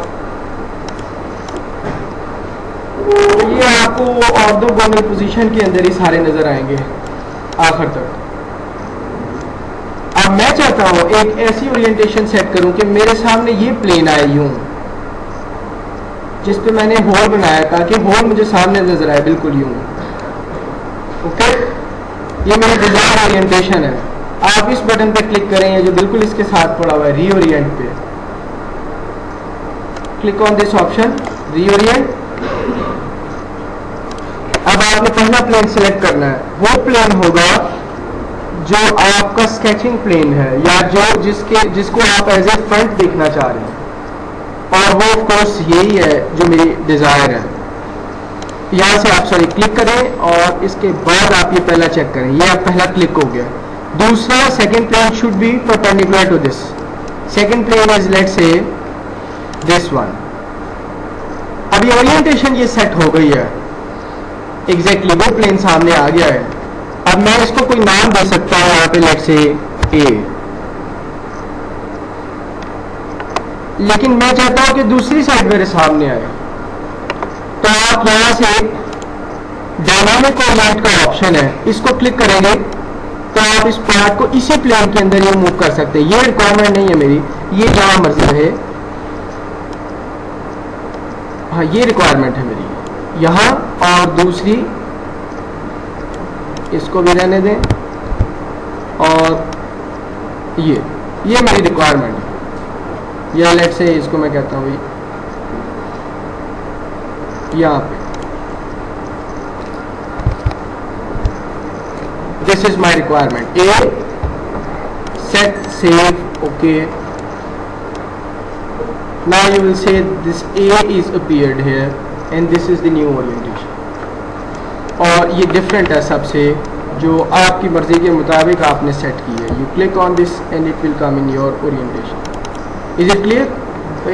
तो ये आपको ऑर्थोगोनल पोजीशन के अंदर ही सारे नजर आएंगे आखिर तक। अब मैं चाहता हूं एक ऐसी ओरिएंटेशन सेट करूं कि मेरे सामने ये प्लेन आए यूं, जिस पे मैंने होल बनाया ताकि होल मुझे सामने नजर आए बिल्कुल यूं। ओके, ये मेरी डिजाइन ओरिएंटेशन है। आप इस बटन पे क्लिक करें जो बिल्कुल इसके साथ पड़ा हुआ है रीओरिएंट पे, click on this option reorient. अब आपने पहला प्लेन सेलेक्ट करना है, वो प्लेन होगा जो आपका स्केचिंग प्लेन है या जिसको आप एज ए फ्रंट देखना चाह रहे हैं, और वो ऑफ कोर्स यही है जो मेरी डिजायर है। यहां से आप सॉरी क्लिक करें और इसके बाद आप ये पहला चेक करें, ये आप पहला क्लिक हो गया। दूसरा second plane should be perpendicular to this, second plane is let's say this one. अभी ओरिएंटेशन ये सेट हो गई है, एग्जैक्टली वो प्लेन सामने आ गया है। अब मैं इसको कोई नाम दे सकता हूं यहाँ पे लेट्स से ए, लेकिन मैं चाहता हूं कि दूसरी साइड मेरे सामने आए, तो आप यहां से डायनामिक ओरिएंट का ऑप्शन है, इसको क्लिक करेंगे तो आप इस पार्ट को इसी प्लेन के अंदर ये मूव कर सकते हैं। ये रिक्वायरमेंट नहीं है मेरी, ये जहां मर्जी रहे। हाँ, ये रिक्वायरमेंट है मेरी यहां, और दूसरी इसको भी रहने दें, और ये मेरी रिक्वायरमेंट है। या लेट्स से इसको मैं कहता हूँ यहाँ पे this is my requirement A, set save okay. now you will say this A is appeared here and this is the new orientation, और ये डिफरेंट है सबसे जो आपकी मर्जी के मुताबिक आपने सेट की है। You click on this and it will come in your orientation. Is it clear?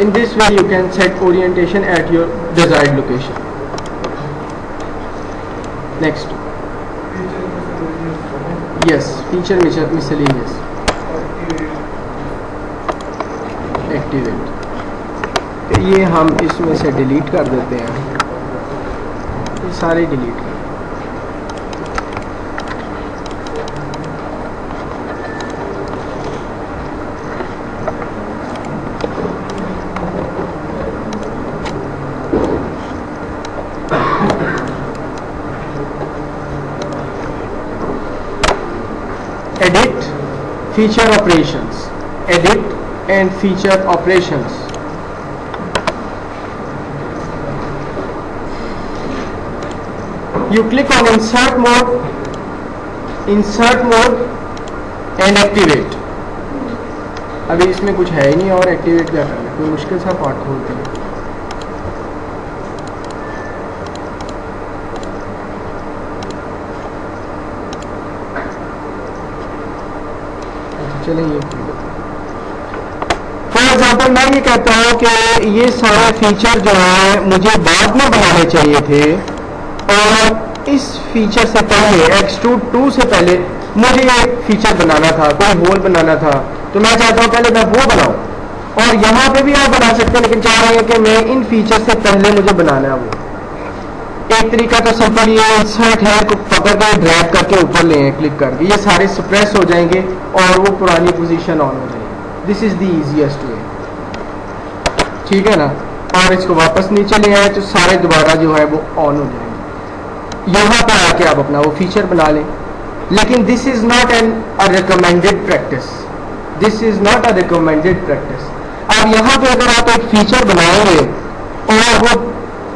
In this way you can set orientation at your desired location. Next, yes, feature miscellaneous activate, ये हम इसमें से delete कर देते हैं, ये सारे delete कर। Edit feature operations, edit and feature operations. You click on insert mode and activate। अभी इसमें कुछ है ही नहीं और एक्टिवेट क्या करना है, कोई मुश्किल सा पार्ट खोलते हैं। अच्छा चलें, ये फॉर एग्जाम्पल मैं ये कहता हूँ कि ये सारे फीचर जो है मुझे बाद में बनाने चाहिए थे, और इस फीचर से पहले एक्सट्रूड 2 से पहले मुझे एक फीचर बनाना था, कोई होल बनाना था, तो मैं चाहता हूं पहले मैं वो बनाऊं। और यहां पे भी आप बना सकते हैं, लेकिन चाह रहे हैं कि मैं इन फीचर से पहले मुझे बनाना है वो। एक तरीका तो सिंपल ये इंसर्ट है को पकड़ कर ड्रैग करके ऊपर ले क्लिक करके, ये सारे सप्रेस हो जाएंगे और वो पुरानी पोजीशन ऑन हो जाएगी। This is the easiest way, ठीक है ना। और इसको वापस नीचे ले आए तो सारे दोबारा जो है वो ऑन हो जाएंगे। यहाँ पर आके आप अपना वो फीचर बना लें, लेकिन this is not a recommended practice, this is not a recommended practice. अब यहाँ पे अगर आप एक फीचर बनाएंगे और वो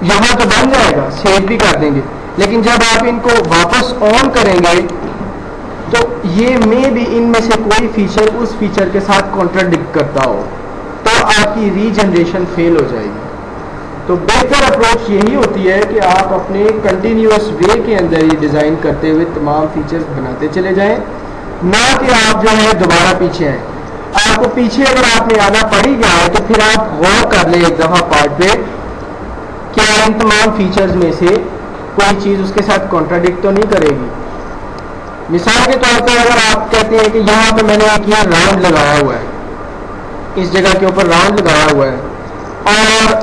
यहाँ तो बन जाएगा, सेव भी कर देंगे, लेकिन जब आप इनको वापस ऑन करेंगे तो ये में भी इनमें से कोई फीचर उस फीचर के साथ कॉन्ट्राडिक्ट करता हो तो आपकी रीजनरेशन फेल हो जाएगी। तो बेहतर अप्रोच यही होती है कि आप अपने कंटिन्यूअस वे के अंदर ही डिज़ाइन करते हुए तमाम फीचर्स बनाते चले जाएं, ना कि आप जो है दोबारा पीछे आए। आपको पीछे अगर आपने आना पड़ ही गया है तो फिर आप गौर कर लें एक दफ़ा पार्ट पे, क्या इन तमाम फीचर्स में से कोई चीज़ उसके साथ कॉन्ट्राडिक्ट तो नहीं करेगी। मिसाल के तौर पर अगर आप कहते हैं कि यहाँ पे मैंने एक ये राउंड लगाया हुआ है इस जगह के ऊपर राउंड लगाया हुआ है और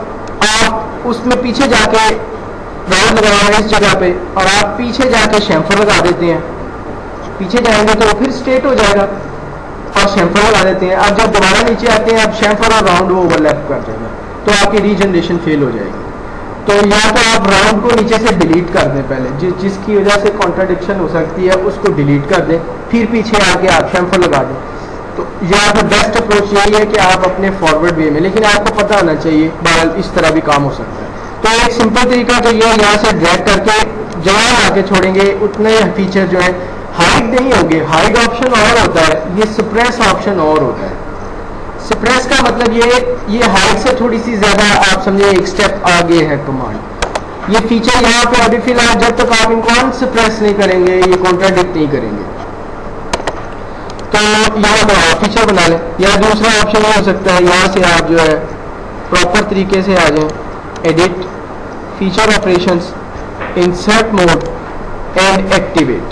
आप उसमें पीछे जाके राउंड लगाया है इस जगह पे और आप पीछे जाके शैम्फर लगा देते हैं, पीछे जाएंगे तो फिर स्ट्रेट हो जाएगा और शैम्फर लगा देते हैं। अब जब दोबारा नीचे आते हैं अब शैम्फर और राउंड वो ओवरलैप कर जाएगा तो आपकी रीजनरेशन फेल हो जाएगी। तो या तो आप राउंड को नीचे से डिलीट कर दें पहले, जिसकी वजह से कॉन्ट्राडिक्शन हो सकती है उसको डिलीट कर दें, फिर पीछे आके आप शैम्फर लगा दें। तो यहाँ पर बेस्ट अप्रोच यही है कि आप अपने फॉरवर्ड वे में, लेकिन आपको पता होना चाहिए बहरहाल इस तरह भी काम हो सकता है। तो एक सिंपल तरीका तो ये यहाँ से ड्रैग करके जहाँ आके छोड़ेंगे उतने फीचर जो है हाइड नहीं होंगे। हाइड ऑप्शन और होता है, ये सप्रेस ऑप्शन और होता है। सप्रेस का मतलब ये हाइड से थोड़ी सी ज्यादा आप समझे एक स्टेप आगे है कमांड। ये फीचर यहाँ पे अभी फिलहाल जब तक आप इनको अनसप्रेस नहीं करेंगे ये कॉन्ट्राडिक्ट नहीं करेंगे। तो यहाँ पर आप फीचर बना लें, या दूसरा ऑप्शन ये हो सकता है यहाँ से आप जो है प्रॉपर तरीके से आ जाएं, edit, feature operations, insert mode and activate.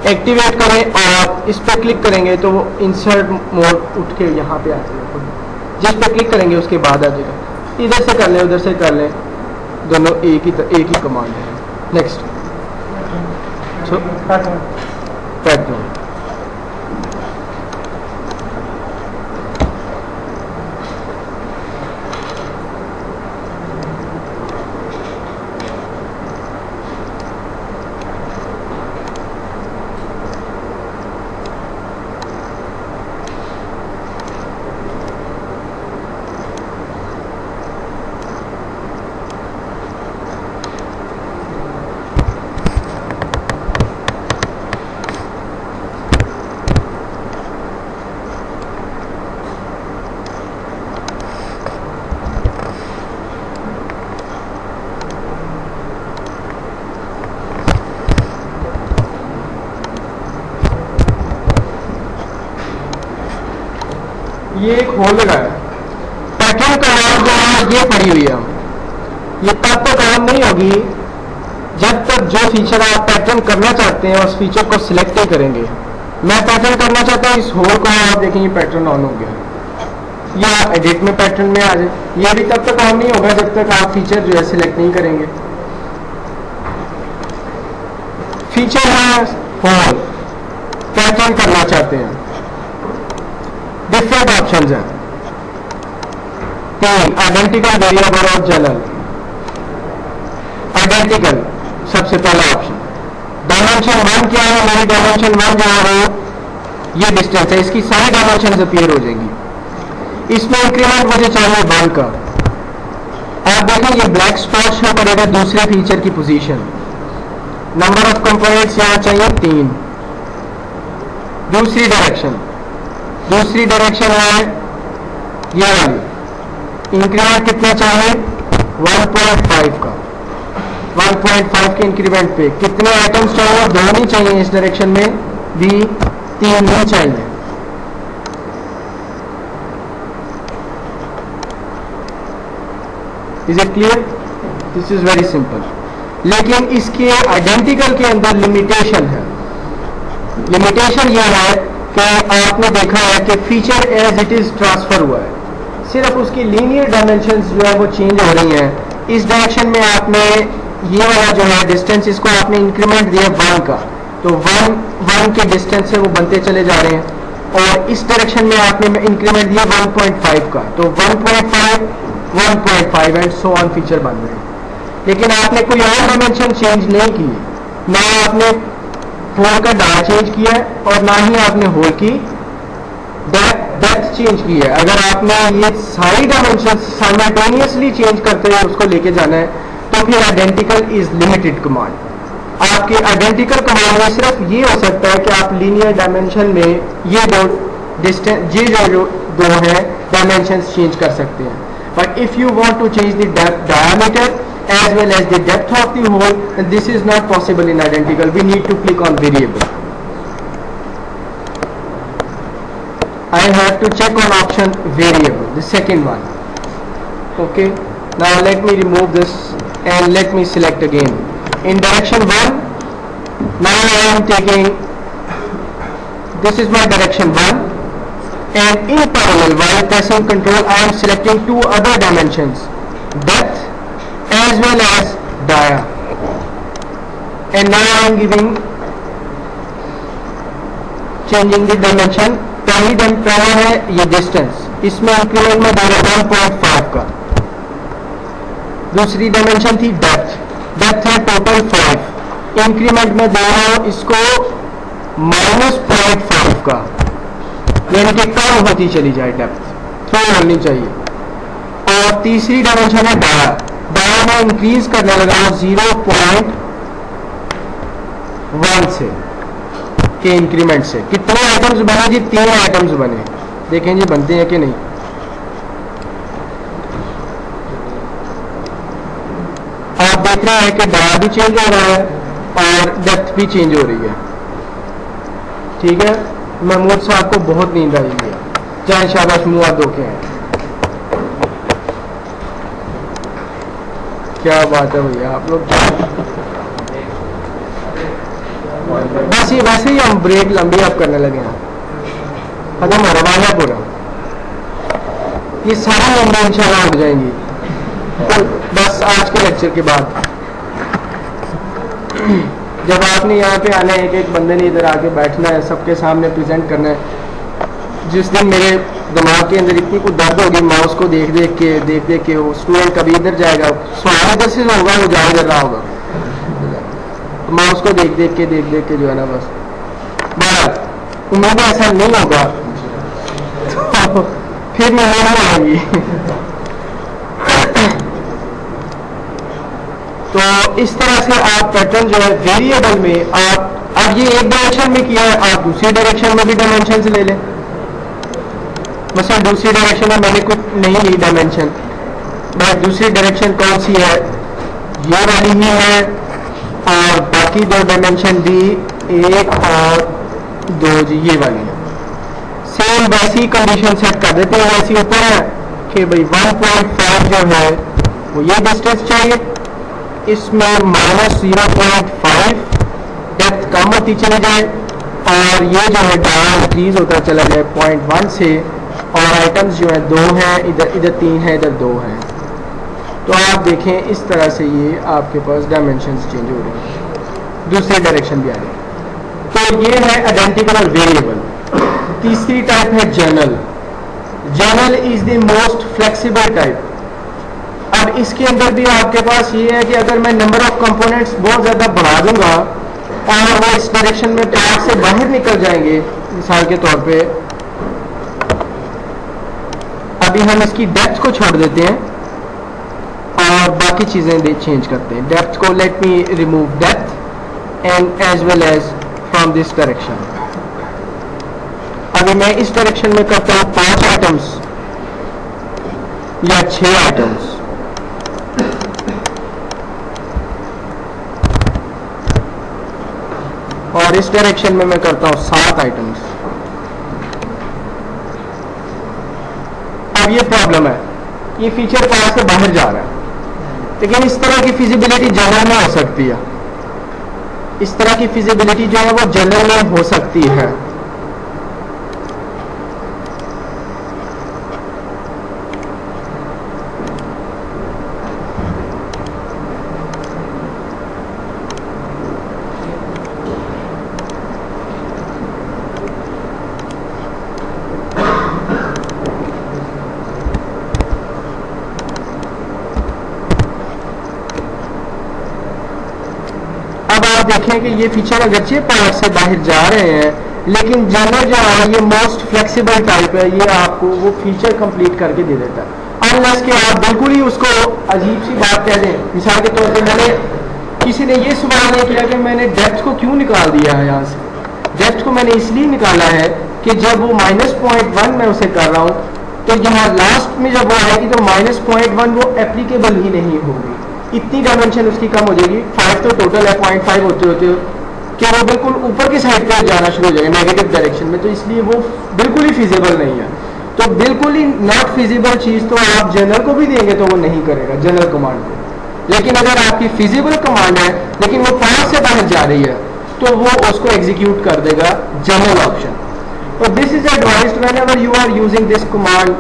Activate करें और इस पर क्लिक करेंगे तो वो इंसर्ट मोड उठ के यहाँ पे आ जाएगा। जिस पे क्लिक करेंगे उसके बाद आ जाएगा। इधर से कर लें उधर से कर लें, दोनों एक ही कमांड है। Next pattern. ये एक होल लगा है, पैटर्न कमांड जो है ये पड़ी हुई है, ये तब तक काम नहीं होगी जब तक जो फीचर आप पैटर्न करना चाहते हैं उस फीचर को सिलेक्ट नहीं करेंगे। मैं पैटर्न करना चाहता हूँ इस होल को, आप देखेंगे पैटर्न ऑन हो गया, या एडिट में पैटर्न में आ जाए। ये भी तब तक ऑन नहीं होगा जब तक आप फीचर जो है सिलेक्ट नहीं करेंगे। फीचर है होल, पैटर्न करना चाहते हैं, डिफरेंट ऑप्शंस हैं, तीन, आइडेंटिकल, वेरिएबल और जनरल। आइडेंटिकल सबसे पहला ऑप्शन। डायमेंशन 1 क्या है? मेरी डायमेंशन 1 जो है ये डिस्टेंस है, इसकी सारी डायमेंशन अपीयर हो जाएंगी। इसमें इंक्रीमेंट मुझे चाहिए 1 का। आप देखें ये ब्लैक स्पॉट शो करेगा दूसरे फीचर की पोजीशन। नंबर ऑफ कंपोनेंट्स यहां चाहिए 3। दूसरी डायरेक्शन है ये वाली, इंक्रीमेंट कितना चाहिए? 1.5 का। 1.5 के इंक्रीमेंट पे कितने आइटम्स चाहिए? 2 नहीं चाहिए इस डायरेक्शन में भी, 3 नहीं चाहिए। Is it clear? This is very simple. लेकिन इसके आइडेंटिकल के अंदर लिमिटेशन है। लिमिटेशन ये है कि आपने देखा है कि feature as it is transfer हुआ है, सिर्फ उसकी लीनियर डायमेंशंस जो है वो चेंज हो रही हैं। इस डायरेक्शन में आपने ये वाला जो है डिस्टेंस, इसको आपने इंक्रीमेंट दिया 1 का, तो 1 के डिस्टेंस से वो बनते चले जा रहे हैं। और इस डायरेक्शन में आपने इंक्रीमेंट दिया 1.5 का, तो 1.5 1.5 एंड सो ऑन फीचर बन रहे हैं। लेकिन आपने कोई और डायमेंशन चेंज नहीं की, ना आपने होल का डाया चेंज किया है और ना ही आपने होल की डेप्थ चेंज की है। अगर आपने ये सारी डायमेंशन साइमल्टेनियसली चेंज करते हुए उसको लेके जाना है तो फिर आइडेंटिकल इज लिमिटेड कमांड। आपके आइडेंटिकल कमांड में सिर्फ ये हो सकता है कि आप लीनियर डायमेंशन में ये दो डिस्टेंस जो दो है डायमेंशन चेंज कर सकते हैं। But if you want to change the diameter as well as the depth of the hole, and this is not possible in identical. We need to click on variable. I have to check on option variable, the second one. Okay, now let me remove this and let me select again. In direction 1, now I am taking, this is my direction 1, and in parallel journal. While pressing control, I am selecting two other dimensions, depth as well as dia. And now I am changing the dimension. पहला है ये distance, इसमें increment में दे रहा 1.5 का. दूसरी dimension थी depth है टोटल 5, इंक्रीमेंट में दे रहा हूं इसको -0.5 का, यानी कि कम होती चली जाए डेप्थ, थोड़ी होनी चाहिए. और तीसरी डायमेंशन है डाया में इंक्रीज करने लगा 0.1 से के इंक्रीमेंट से. कितने आइटम्स बने जी? 3 आइटम्स बने. देखें जी बनते हैं कि नहीं. आप देख रहे हैं कि डाया भी चेंज हो रहा है और डेप्थ भी चेंज हो रही है. ठीक है. महमूद साहब को बहुत नींद आई है, चाहे शाबाश मुंह हाथ धोखे हैं. क्या बात है भैया आप लोग. बस ये वैसे ही हम ब्रेक लंबी अब करने लगे हैं, खत्म हो रहा है पूरा. ये सारी लंबी इंशाल्लाह उठ जाएंगी तो बस आज के लेक्चर के बाद. जब आपने यहाँ पे आना है, एक एक बंदे ने इधर आके बैठना है, सबके सामने प्रेजेंट करना है. जिस दिन मेरे दिमाग के अंदर इतनी कुछ दर्द होगी माउस को देख देख के वो स्टूडेंट कभी इधर जाएगा, सवाल इधर से होगा, वो जा इधर रहा होगा, माउस को देख देख के जो है ना, बस उम्मीद ऐसा नहीं होगा तो फिर नहीं आएंगी. तो इस तरह से आप पैटर्न जो है वेरिएबल में आप अब ये एक डायरेक्शन में किया है, आप दूसरी डायरेक्शन में भी डायमेंशन ले लें. मतलब दूसरी डायरेक्शन में मैंने कुछ नहीं ली डायमेंशन, बस दूसरी डायरेक्शन कौन सी है? ये वाली ही है. और बाकी दो डायमेंशन दी 1 और 2 जी ये वाली है. सेम वैसी कंडीशन सेट कर देते हैं वैसी ऊपर है कि भाई 1.5 जो है वो ये डिस्टेंस चाहिए, इसमें -0.5 डेप्थ कम होती चली जाए और ये जो है डाया इंक्रीज होता चला जाए 0.1 से. और आइटम्स जो है 2 हैं, इधर 3 है, इधर 2 है. तो आप देखें इस तरह से ये आपके पास डायमेंशंस चेंज हो रहे हैं, दूसरी डायरेक्शन भी आ रही है. तो ये है आइडेंटिकल और वेरिएबल. तीसरी टाइप है journal. Journal is the most flexible type. अब इसके अंदर भी आपके पास ये है कि अगर मैं नंबर ऑफ कंपोनेंट्स बहुत ज्यादा बढ़ा दूंगा और वो इस डायरेक्शन में प्लॉट से बाहर निकल जाएंगे, मिसाल के तौर पे अभी हम इसकी डेप्थ को छोड़ देते हैं और बाकी चीजें चेंज करते हैं. डेप्थ को let me remove depth and as well as from this direction. अभी मैं इस डायरेक्शन में करता हूं 5 आइटम्स या 6 आइटम्स, और इस डायरेक्शन में मैं करता हूं 7 आइटम्स. अब ये प्रॉब्लम है, ये फीचर क्लास से बाहर जा रहा है, लेकिन इस तरह की फिजिबिलिटी जनरल में हो सकती है. इस तरह की फिजिबिलिटी जो है वो जनरल में हो सकती है. देखें कि ये फीचर अगरचे पार्ट से बाहर जा रहे हैं, लेकिन जनरल जो है ये मोस्ट फ्लेक्सिबल टाइप है, ये आपको वो फीचर कंप्लीट करके दे देता है. अनलेस कि आप बिल्कुल ही उसको अजीब सी बात कह दें. मिसाल के तौर पे मैंने किसी ने ये सवाल नहीं किया कि मैंने डेप्थ को क्यों निकाल दिया है. यहाँ से डेप्थ को मैंने इसलिए निकाला है कि जब वो -0.1 मैं उसे कर रहा हूँ तो यहाँ लास्ट में जब वो आएगी तो -0.1 वो एप्लीकेबल ही नहीं होगी. इतनी डायमेंशन उसकी कम हो जाएगी. 5 तो टोटल है, 0.5 होते होते कि वो बिल्कुल ऊपर की साइड पे जाना शुरू हो जाएगा नेगेटिव डायरेक्शन में. तो इसलिए वो बिल्कुल ही फिजिबल नहीं है. तो बिल्कुल ही नॉट फिजिबल चीज तो आप जनरल को भी देंगे तो वो नहीं करेगा, जनरल कमांड को. लेकिन अगर आपकी फिजिबल कमांड है लेकिन वो 5 से बाहर जा रही है तो वो उसको एग्जीक्यूट कर देगा general option. So this is advised whenever you are using this command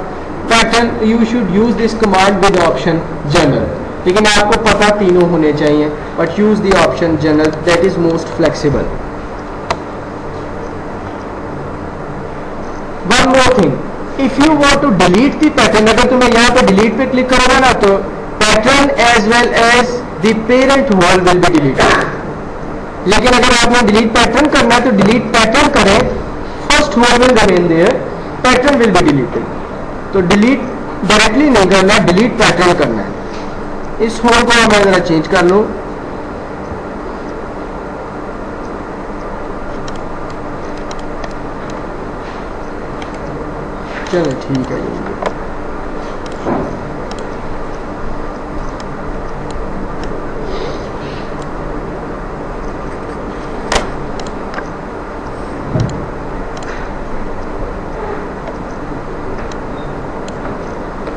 pattern, you should use this command with option general. लेकिन आपको पता तीनों होने चाहिए, but use the option general, that is most flexible. One more thing, if you want to delete the pattern, अगर तुम्हें यहाँ पे delete पे क्लिक करोगे ना तो pattern as well as the parent wall will be deleted. लेकिन अगर आपने delete pattern करना है तो delete pattern करें, first wall will remain there, pattern will be deleted. तो delete डायरेक्टली नहीं करना है, delete pattern करना है. इस होल को मैं जरा चेंज कर लूं. चलो ठीक है.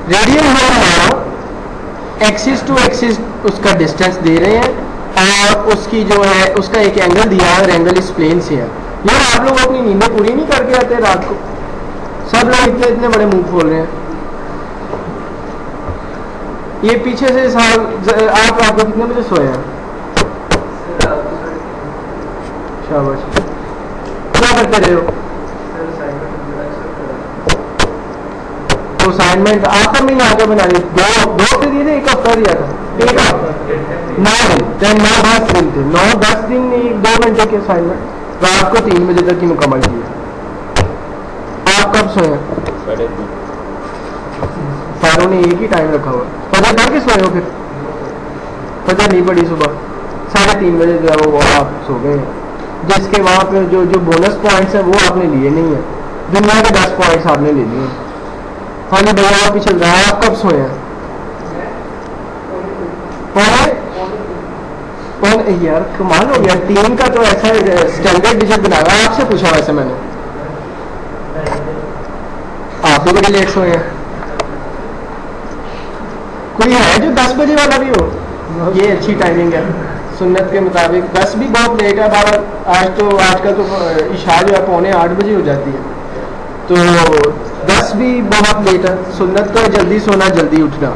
रेडियन हम एक्सिस टू एक्सिस उसका डिस्टेंस दे रहे हैं और उसकी जो है उसका एक एंगल दिया है और एंगल इस प्लेन से है. यार आप लोग अपनी नींदें पूरी नहीं करके आते रात को, सब लोग इतने इतने बड़े मुंह खोल रहे हैं. ये पीछे से साल आप रात को कितने बजे सोए हैं? शाबाश. क्या करते रहे हो? असाइनमेंट आखिर महीने आगे बना ली. दो से दिए थे, एक हफ्ता दिया था. एक हफ्ता 9 दिन थे. 9-10 दिन में 1-2 घंटे के असाइनमेंट रात को 3 बजे तक ही मुकम्मल किए. आप कब सोए? सारों ने एक ही टाइम रखा हुआ. फजर पढ़ के सोए हो? फिर फजर नहीं पड़ी सुबह 3:30 बजे जो है वो आप सो गए. जिसके वहां पे जो बोनस पॉइंट्स है वो आपने लिए नहीं है. दुनिया के 10 पॉइंट्स आपने ले लिए. हाँ जी भैया आप ही चल रहा है. आप कब सोए हैं? यार कमाल हो गया. 3 का तो ऐसा स्टैंडर्ड डिजिट बनाया. आपसे पूछा वैसे मैंने. आप भी बड़े लेट सोए हैं. कोई है जो 10 बजे वाला भी हो? ये अच्छी टाइमिंग है सुन्नत के मुताबिक. 10 भी बहुत लेट है. आजकल तो इशा जो है 7:45 बजे हो जाती है. तो 10 भी बहुत लेट है. सुन्नत तो जल्दी सोना जल्दी उठना.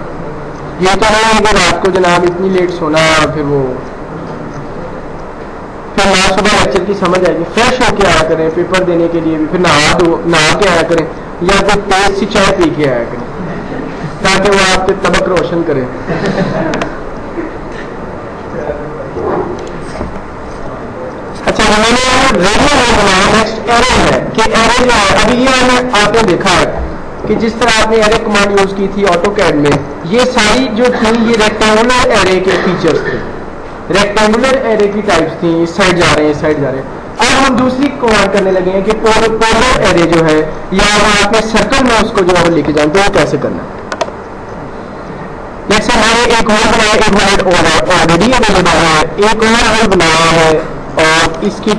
ये तो नहीं है कि रात को जनाब इतनी लेट सोना फिर ना सुबह लेक्चर की समझ आएगी. फ्रेश होके आया करें पेपर देने के लिए भी. फिर नहा के आया करें या फिर तेज सी चाय पी के आया करें ताकि वो आपके तबक रोशन करे. अच्छा हमने नेक्स्ट एरे है कि एरे जो है अभी ये आपने देखा है कि जिस तरह आपने एरे कमांड यूज की थी ऑटोकैड में, ये सारी जो थी ये रेक्टेंगुलर एरे के फीचर्स थे. रेक्टेंगुलर एरे की टाइप्स थी. इस साइड जा रहे हैं इस साइड जा रहे हैं. अब हम दूसरी कमांड करने लगे हैं कि पोलर एरे जो है या आपने सर्कल में उसको जो है लेके जाए तो वो कैसे करना. जैसे हमारे एक और बनाया, एक वर्ड ऑलरेडी अवेलेबल है, एक और वर्ड बनाया है और इसकी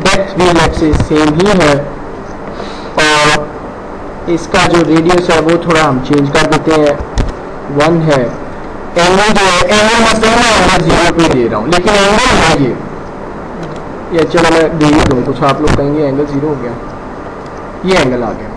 डेप्थ भी लेट से सेम ही है और इसका जो रेडियस है वो थोड़ा हम चेंज कर देते हैं. 1 है. एंगल जो है एंगल मतलब मैं 0 पे दे रहा हूँ लेकिन एंगल है ये चलो मैं दे ही दूँ. कुछ आप लोग कहेंगे एंगल 0 हो गया. ये एंगल आ गया.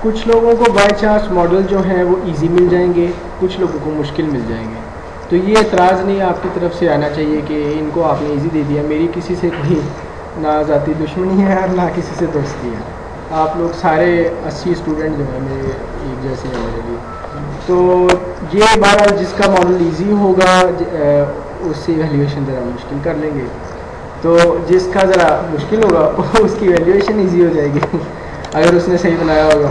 कुछ लोगों को बाय चांस मॉडल जो हैं वो इजी मिल जाएंगे, कुछ लोगों को मुश्किल मिल जाएंगे। तो ये एतराज़ नहीं आपकी तरफ से आना चाहिए कि इनको आपने इजी दे दिया। मेरी किसी से कोई ना ज़ाती दुश्मनी है और ना किसी से दोस्ती है। आप लोग सारे 80 स्टूडेंट जो हैं मेरे एक जैसे हैं मेरे लिए। तो ये बहरहाल जिसका मॉडल इजी होगा उससे वैल्यूएशन ज़रा मुश्किल कर लेंगे, तो जिसका ज़रा मुश्किल होगा उसकी वैल्यूएशन इजी हो जाएगी अगर उसने सही बनाया होगा।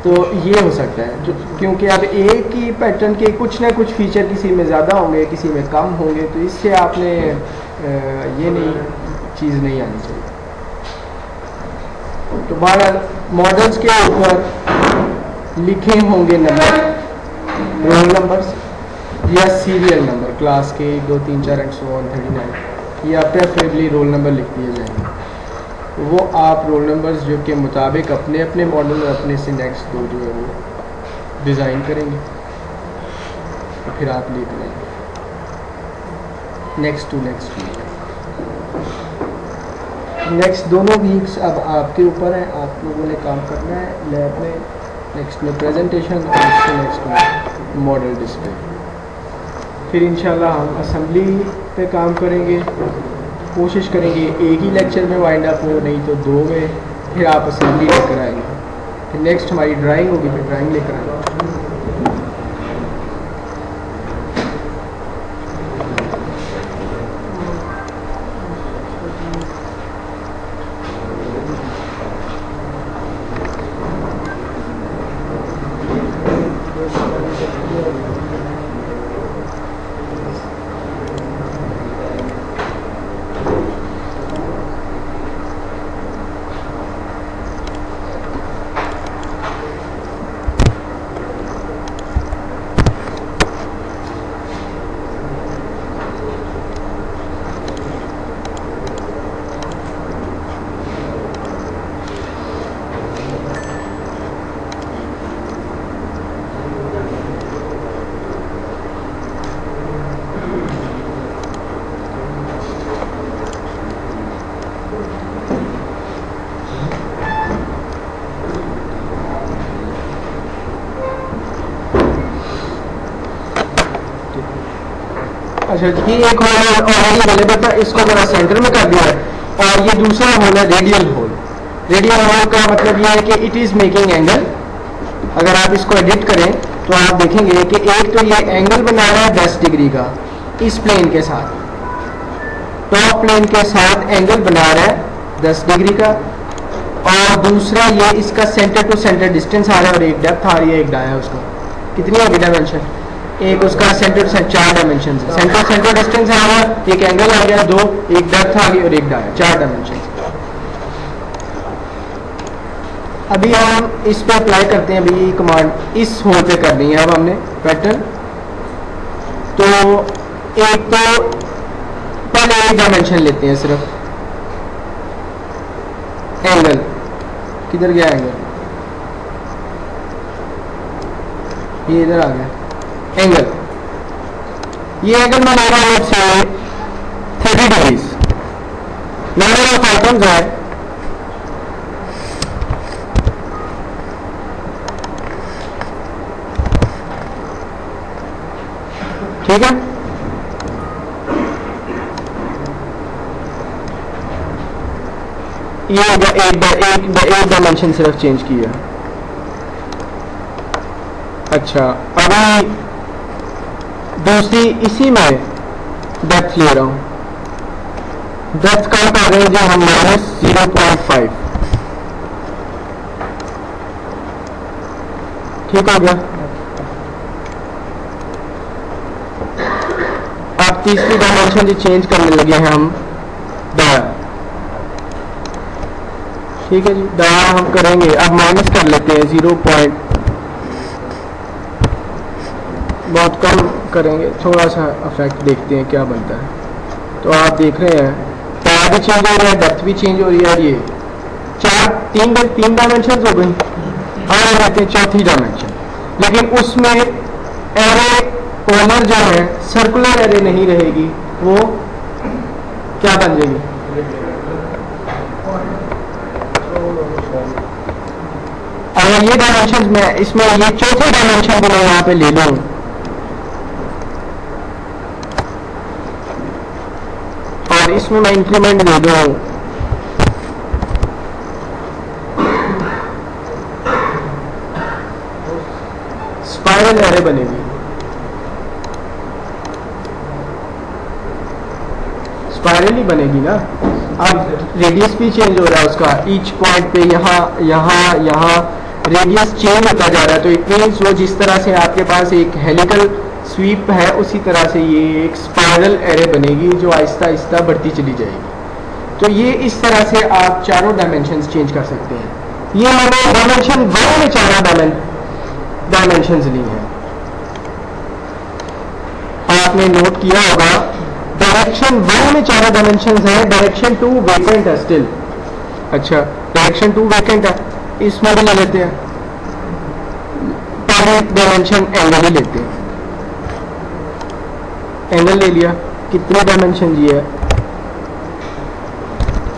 तो ये हो सकता है जो, क्योंकि अब एक ही पैटर्न के कुछ ना कुछ फीचर किसी में ज़्यादा होंगे किसी में कम होंगे, तो इससे आपने ये नहीं चीज़ नहीं आनी चाहिए। तो बहरहाल मॉडल्स के ऊपर लिखे होंगे नंबर, रोल नंबर्स या सीरियल नंबर, क्लास के 1 2 3 4 8 39, या प्रेफरेबली रोल नंबर लिख दिए जाएंगे। वो आप रोल नंबर्स जो के मुताबिक अपने अपने मॉडल और अपने से नेक्स्ट दो जो है वो डिज़ाइन करेंगे, तो फिर आप लिख लेंगे नेक्स्ट टू नेक्स्ट दोनों वीक्स अब आपके ऊपर है, आप लोगों ने काम करना है लैब में, नेक्स्ट में प्रेजेंटेशन और नेक्स्ट में मॉडल डिस्प्ले। फिर इंशाल्लाह हम असेंबली पे काम करेंगे, कोशिश करेंगे एक ही लेक्चर में वाइंड अप हो, नहीं तो 2 में, फिर आप असेंबली लेकर आएंगे। फिर नेक्स्ट हमारी ड्राइंग होगी, फिर ड्राइंग लेकर आएंगे। अच्छा, ये एक होल ऑलरेडी अवेलेबल था, इसको जरा सेंटर में कर दिया है, और ये दूसरा होल है रेडियल होल। रेडियल होल का मतलब ये है कि इट इज़ मेकिंग एंगल। अगर आप इसको एडिट करें तो आप देखेंगे कि एक तो ये एंगल बना रहा है 10 डिग्री का इस प्लेन के साथ, टॉप प्लेन के साथ एंगल बना रहा है 10 डिग्री का, और दूसरा ये इसका सेंटर टू सेंटर डिस्टेंस आ रहा है और एक डेप्थ आ रही है, एक डाया उसका। कितनी होगी डायमेंशन? एक उसका सेंटर टू सेंटर 4 डायमेंशन है, सेंटर सेंटर डिस्टेंस आ रहा है, एक एंगल आ गया 2, एक डेप्थ आ गई और एक डाया, 4 डायमेंशन। अभी हम इस पे अप्लाई करते हैं। अभी कमांड इस होल पे करनी है अब हमने पैटर्न। तो एक तो पहले एक डायमेंशन लेते हैं सिर्फ, एंगल किधर गया एंगल, ये इधर आ गया एंगल। ये एंगल मैं ले रहा हूं से 30 डिग्रीज। नंबर ऑफ आइटम्स है ठीक है। ये एक डायमेंशन सिर्फ चेंज किया। अच्छा, अभी दूसरी इसी में डेप्थ ले रहा हूं। डेप्थ कहाँ कर रहे हैं जी हम? -0.5। ठीक हो गया। अब तीसरी डायमेंशन जी चेंज करने लगे हैं हम, डाया। ठीक है जी, डाया हम करेंगे। अब माइनस कर लेते हैं 0. बहुत कम करेंगे, थोड़ा सा इफेक्ट देखते हैं क्या बनता है। तो आप देख रहे हैं डाया भी चेंज हो रहा है, डेप्थ भी चेंज हो रही है, और ये तीन डायमेंशन हो गई। अब रहते हैं चौथी डायमेंशन, लेकिन उसमें एरे कॉर्नर जो है सर्कुलर एरे नहीं रहेगी, वो क्या बन जाएगी? अगर ये डायमेंशन में इसमें ये चौथे डायमेंशन को मैं यहाँ पे ले लूँ, और इसमें मैं इंक्रीमेंट दे दूँ स्पाइरल एरे बनेगी। स्पाइरल ही बनेगी ना। अब रेडियस भी चेंज हो रहा है उसका, ईच पॉइंट पे यहाँ यहाँ यहाँ रेडियस चेंज होता जा रहा है। तो इट मीन्स वो जिस तरह से आपके पास एक हेलिकल स्वीप है उसी तरह से ये एक स्पाइरल एरे बनेगी जो आहिस्ता आहिस्ता बढ़ती चली जाएगी। तो ये इस तरह से आप चारों डायमेंशंस चेंज कर सकते हैं। ये मैंने डायमेंशन 1 में चारों डायमेंशंस ली हैं। आपने नोट किया होगा डायरेक्शन 1 में चारों डायमेंशंस हैं, डायरेक्शन 2 वेकेंट है स्टिल। अच्छा, डायरेक्शन 2 वेकेंट है, इसमें भी ले लेते हैं। पहले डायमेंशन एंगल ही लेते हैं। एंगल ले लिया, कितने डायमेंशन जी है,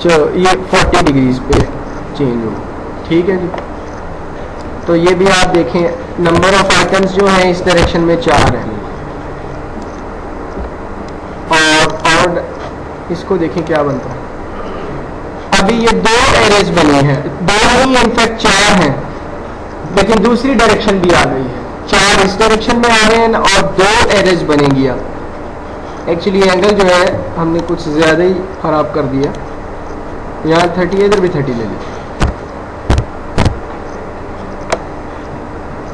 चलो ये 40 डिग्रीज पे चेंज हो, ठीक है जी। तो ये भी आप देखें, नंबर ऑफ आइटम्स जो हैं इस डायरेक्शन में 4 हैं। और इसको देखें क्या बनता है। अभी ये 2 एरेज बने हैं, 2 नहीं इनफैक्ट 4 हैं, लेकिन दूसरी डायरेक्शन भी आ गई है। 4 इस डायरेक्शन में आ रहे हैं और 2 एरेज बनेंगी। अब एक्चुअली एंगल जो है हमने कुछ ज़्यादा ही ख़राब कर दिया, यहाँ 30 इधर भी 30 ले लिया।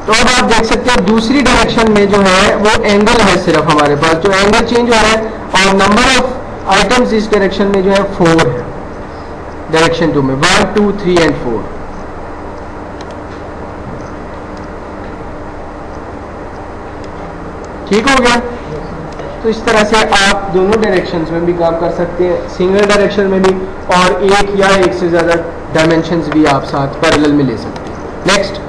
तो अब आप देख सकते हैं दूसरी डायरेक्शन में जो है वो एंगल है सिर्फ हमारे पास, जो एंगल चेंज हो रहा है, और नंबर ऑफ आइटम्स इस डायरेक्शन में जो है 4 है। डायरेक्शन 2 में 1 2 3 एंड 4। ठीक हो गया। तो इस तरह से आप दोनों डायरेक्शंस में भी काम कर सकते हैं, सिंगल डायरेक्शन में भी, और एक या एक से ज़्यादा डायमेंशंस भी आप साथ पैरेलल में ले सकते हैं। Next,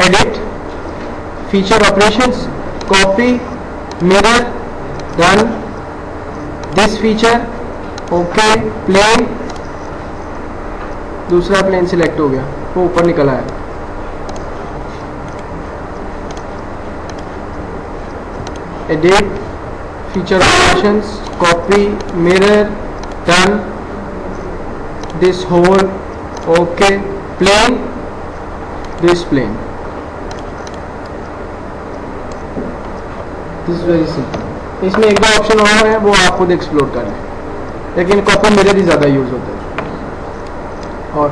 edit, feature operations, copy, mirror, done, this feature, okay, plane, दूसरा प्लेन सिलेक्ट हो गया, वो ऊपर निकल आया। Edit, feature operations, copy, mirror, done, this hole, okay, plane, this plane. This very simple. इसमें एक दो ऑप्शन और है, वो आप खुद एक्सप्लोर कर लें, लेकिन कॉपी मिरर ही ज़्यादा यूज होता है। और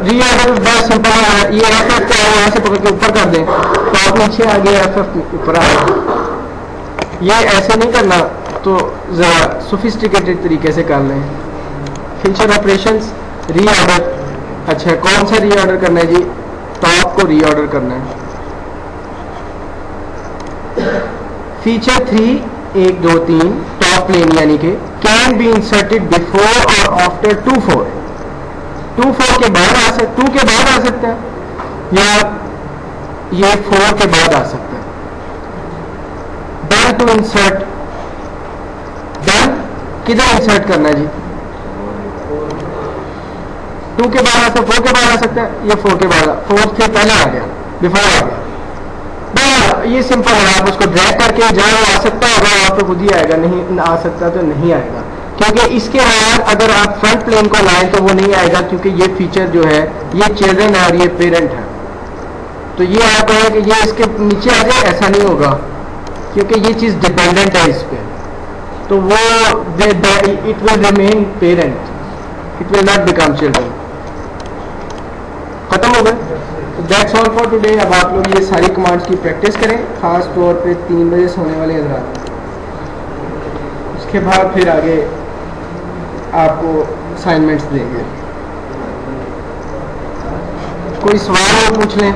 रीऑर्डर बड़ा सिंपल है। ये FF को यहाँ से पकड़ के ऊपर कर दें तो आप नीचे आ गए, FF ऊपर आ गए। ये ऐसे नहीं करना, तो ज़रा सोफिस्टिकेटेड तरीके से कर लें। Feature operations, reorder. अच्छा, कौन सा रीऑर्डर करना है जी? टॉप को रीऑर्डर करना है। फीचर 3 1 2 3 टॉप प्लेन यानी कि कैन बी इंसर्टेड बिफोर और आफ्टर 2 4। 2 4 के बाद आ सकते, 2 के बाद आ सकता है, या ये 4 के बाद आ सकता है। डन टू इंसर्ट, डन किधर इंसर्ट करना है जी? 2 के बाद आ सकता, 4 के बाद आ सकता है, या 4 के बाद, 4 से पहले आ गया, बिफोर आ गया। ये सिंपल है, आप उसको ड्रैग करके जहाँ आ सकता होगा वहाँ पे खुद ही आएगा, नहीं आ सकता तो नहीं आएगा। क्योंकि इसके बाद अगर आप फ्रंट प्लेन को लाएं तो वो नहीं आएगा, क्योंकि ये फीचर जो है ये चिल्ड्रन है और ये पेरेंट है। तो ये आप कहें कि ये इसके नीचे आ जाए, ऐसा नहीं होगा, क्योंकि ये चीज़ डिपेंडेंट है इस पर। तो वो it will remain parent, it will not become children. खत्म हो गया। That's all for today. अब आप लोग ये सारी कमांड्स की प्रैक्टिस करें, ख़ास तौर पे 3 बजे सोने वाले हजरात। उसके बाद फिर आगे आपको असाइनमेंट्स देंगे। कोई सवाल हो पूछ लें।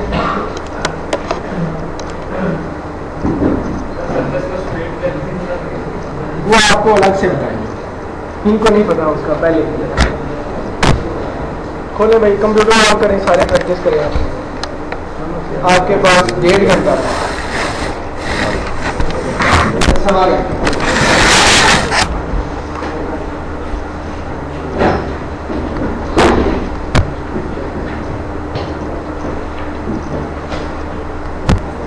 वो आपको अलग से बताएंगे, इनको नहीं पता उसका, पहले खोलें भाई, कंप्यूटर ऑन करें, सारे प्रैक्टिस करें आप। आपके पास 1.5 घंटा है। सवाल है।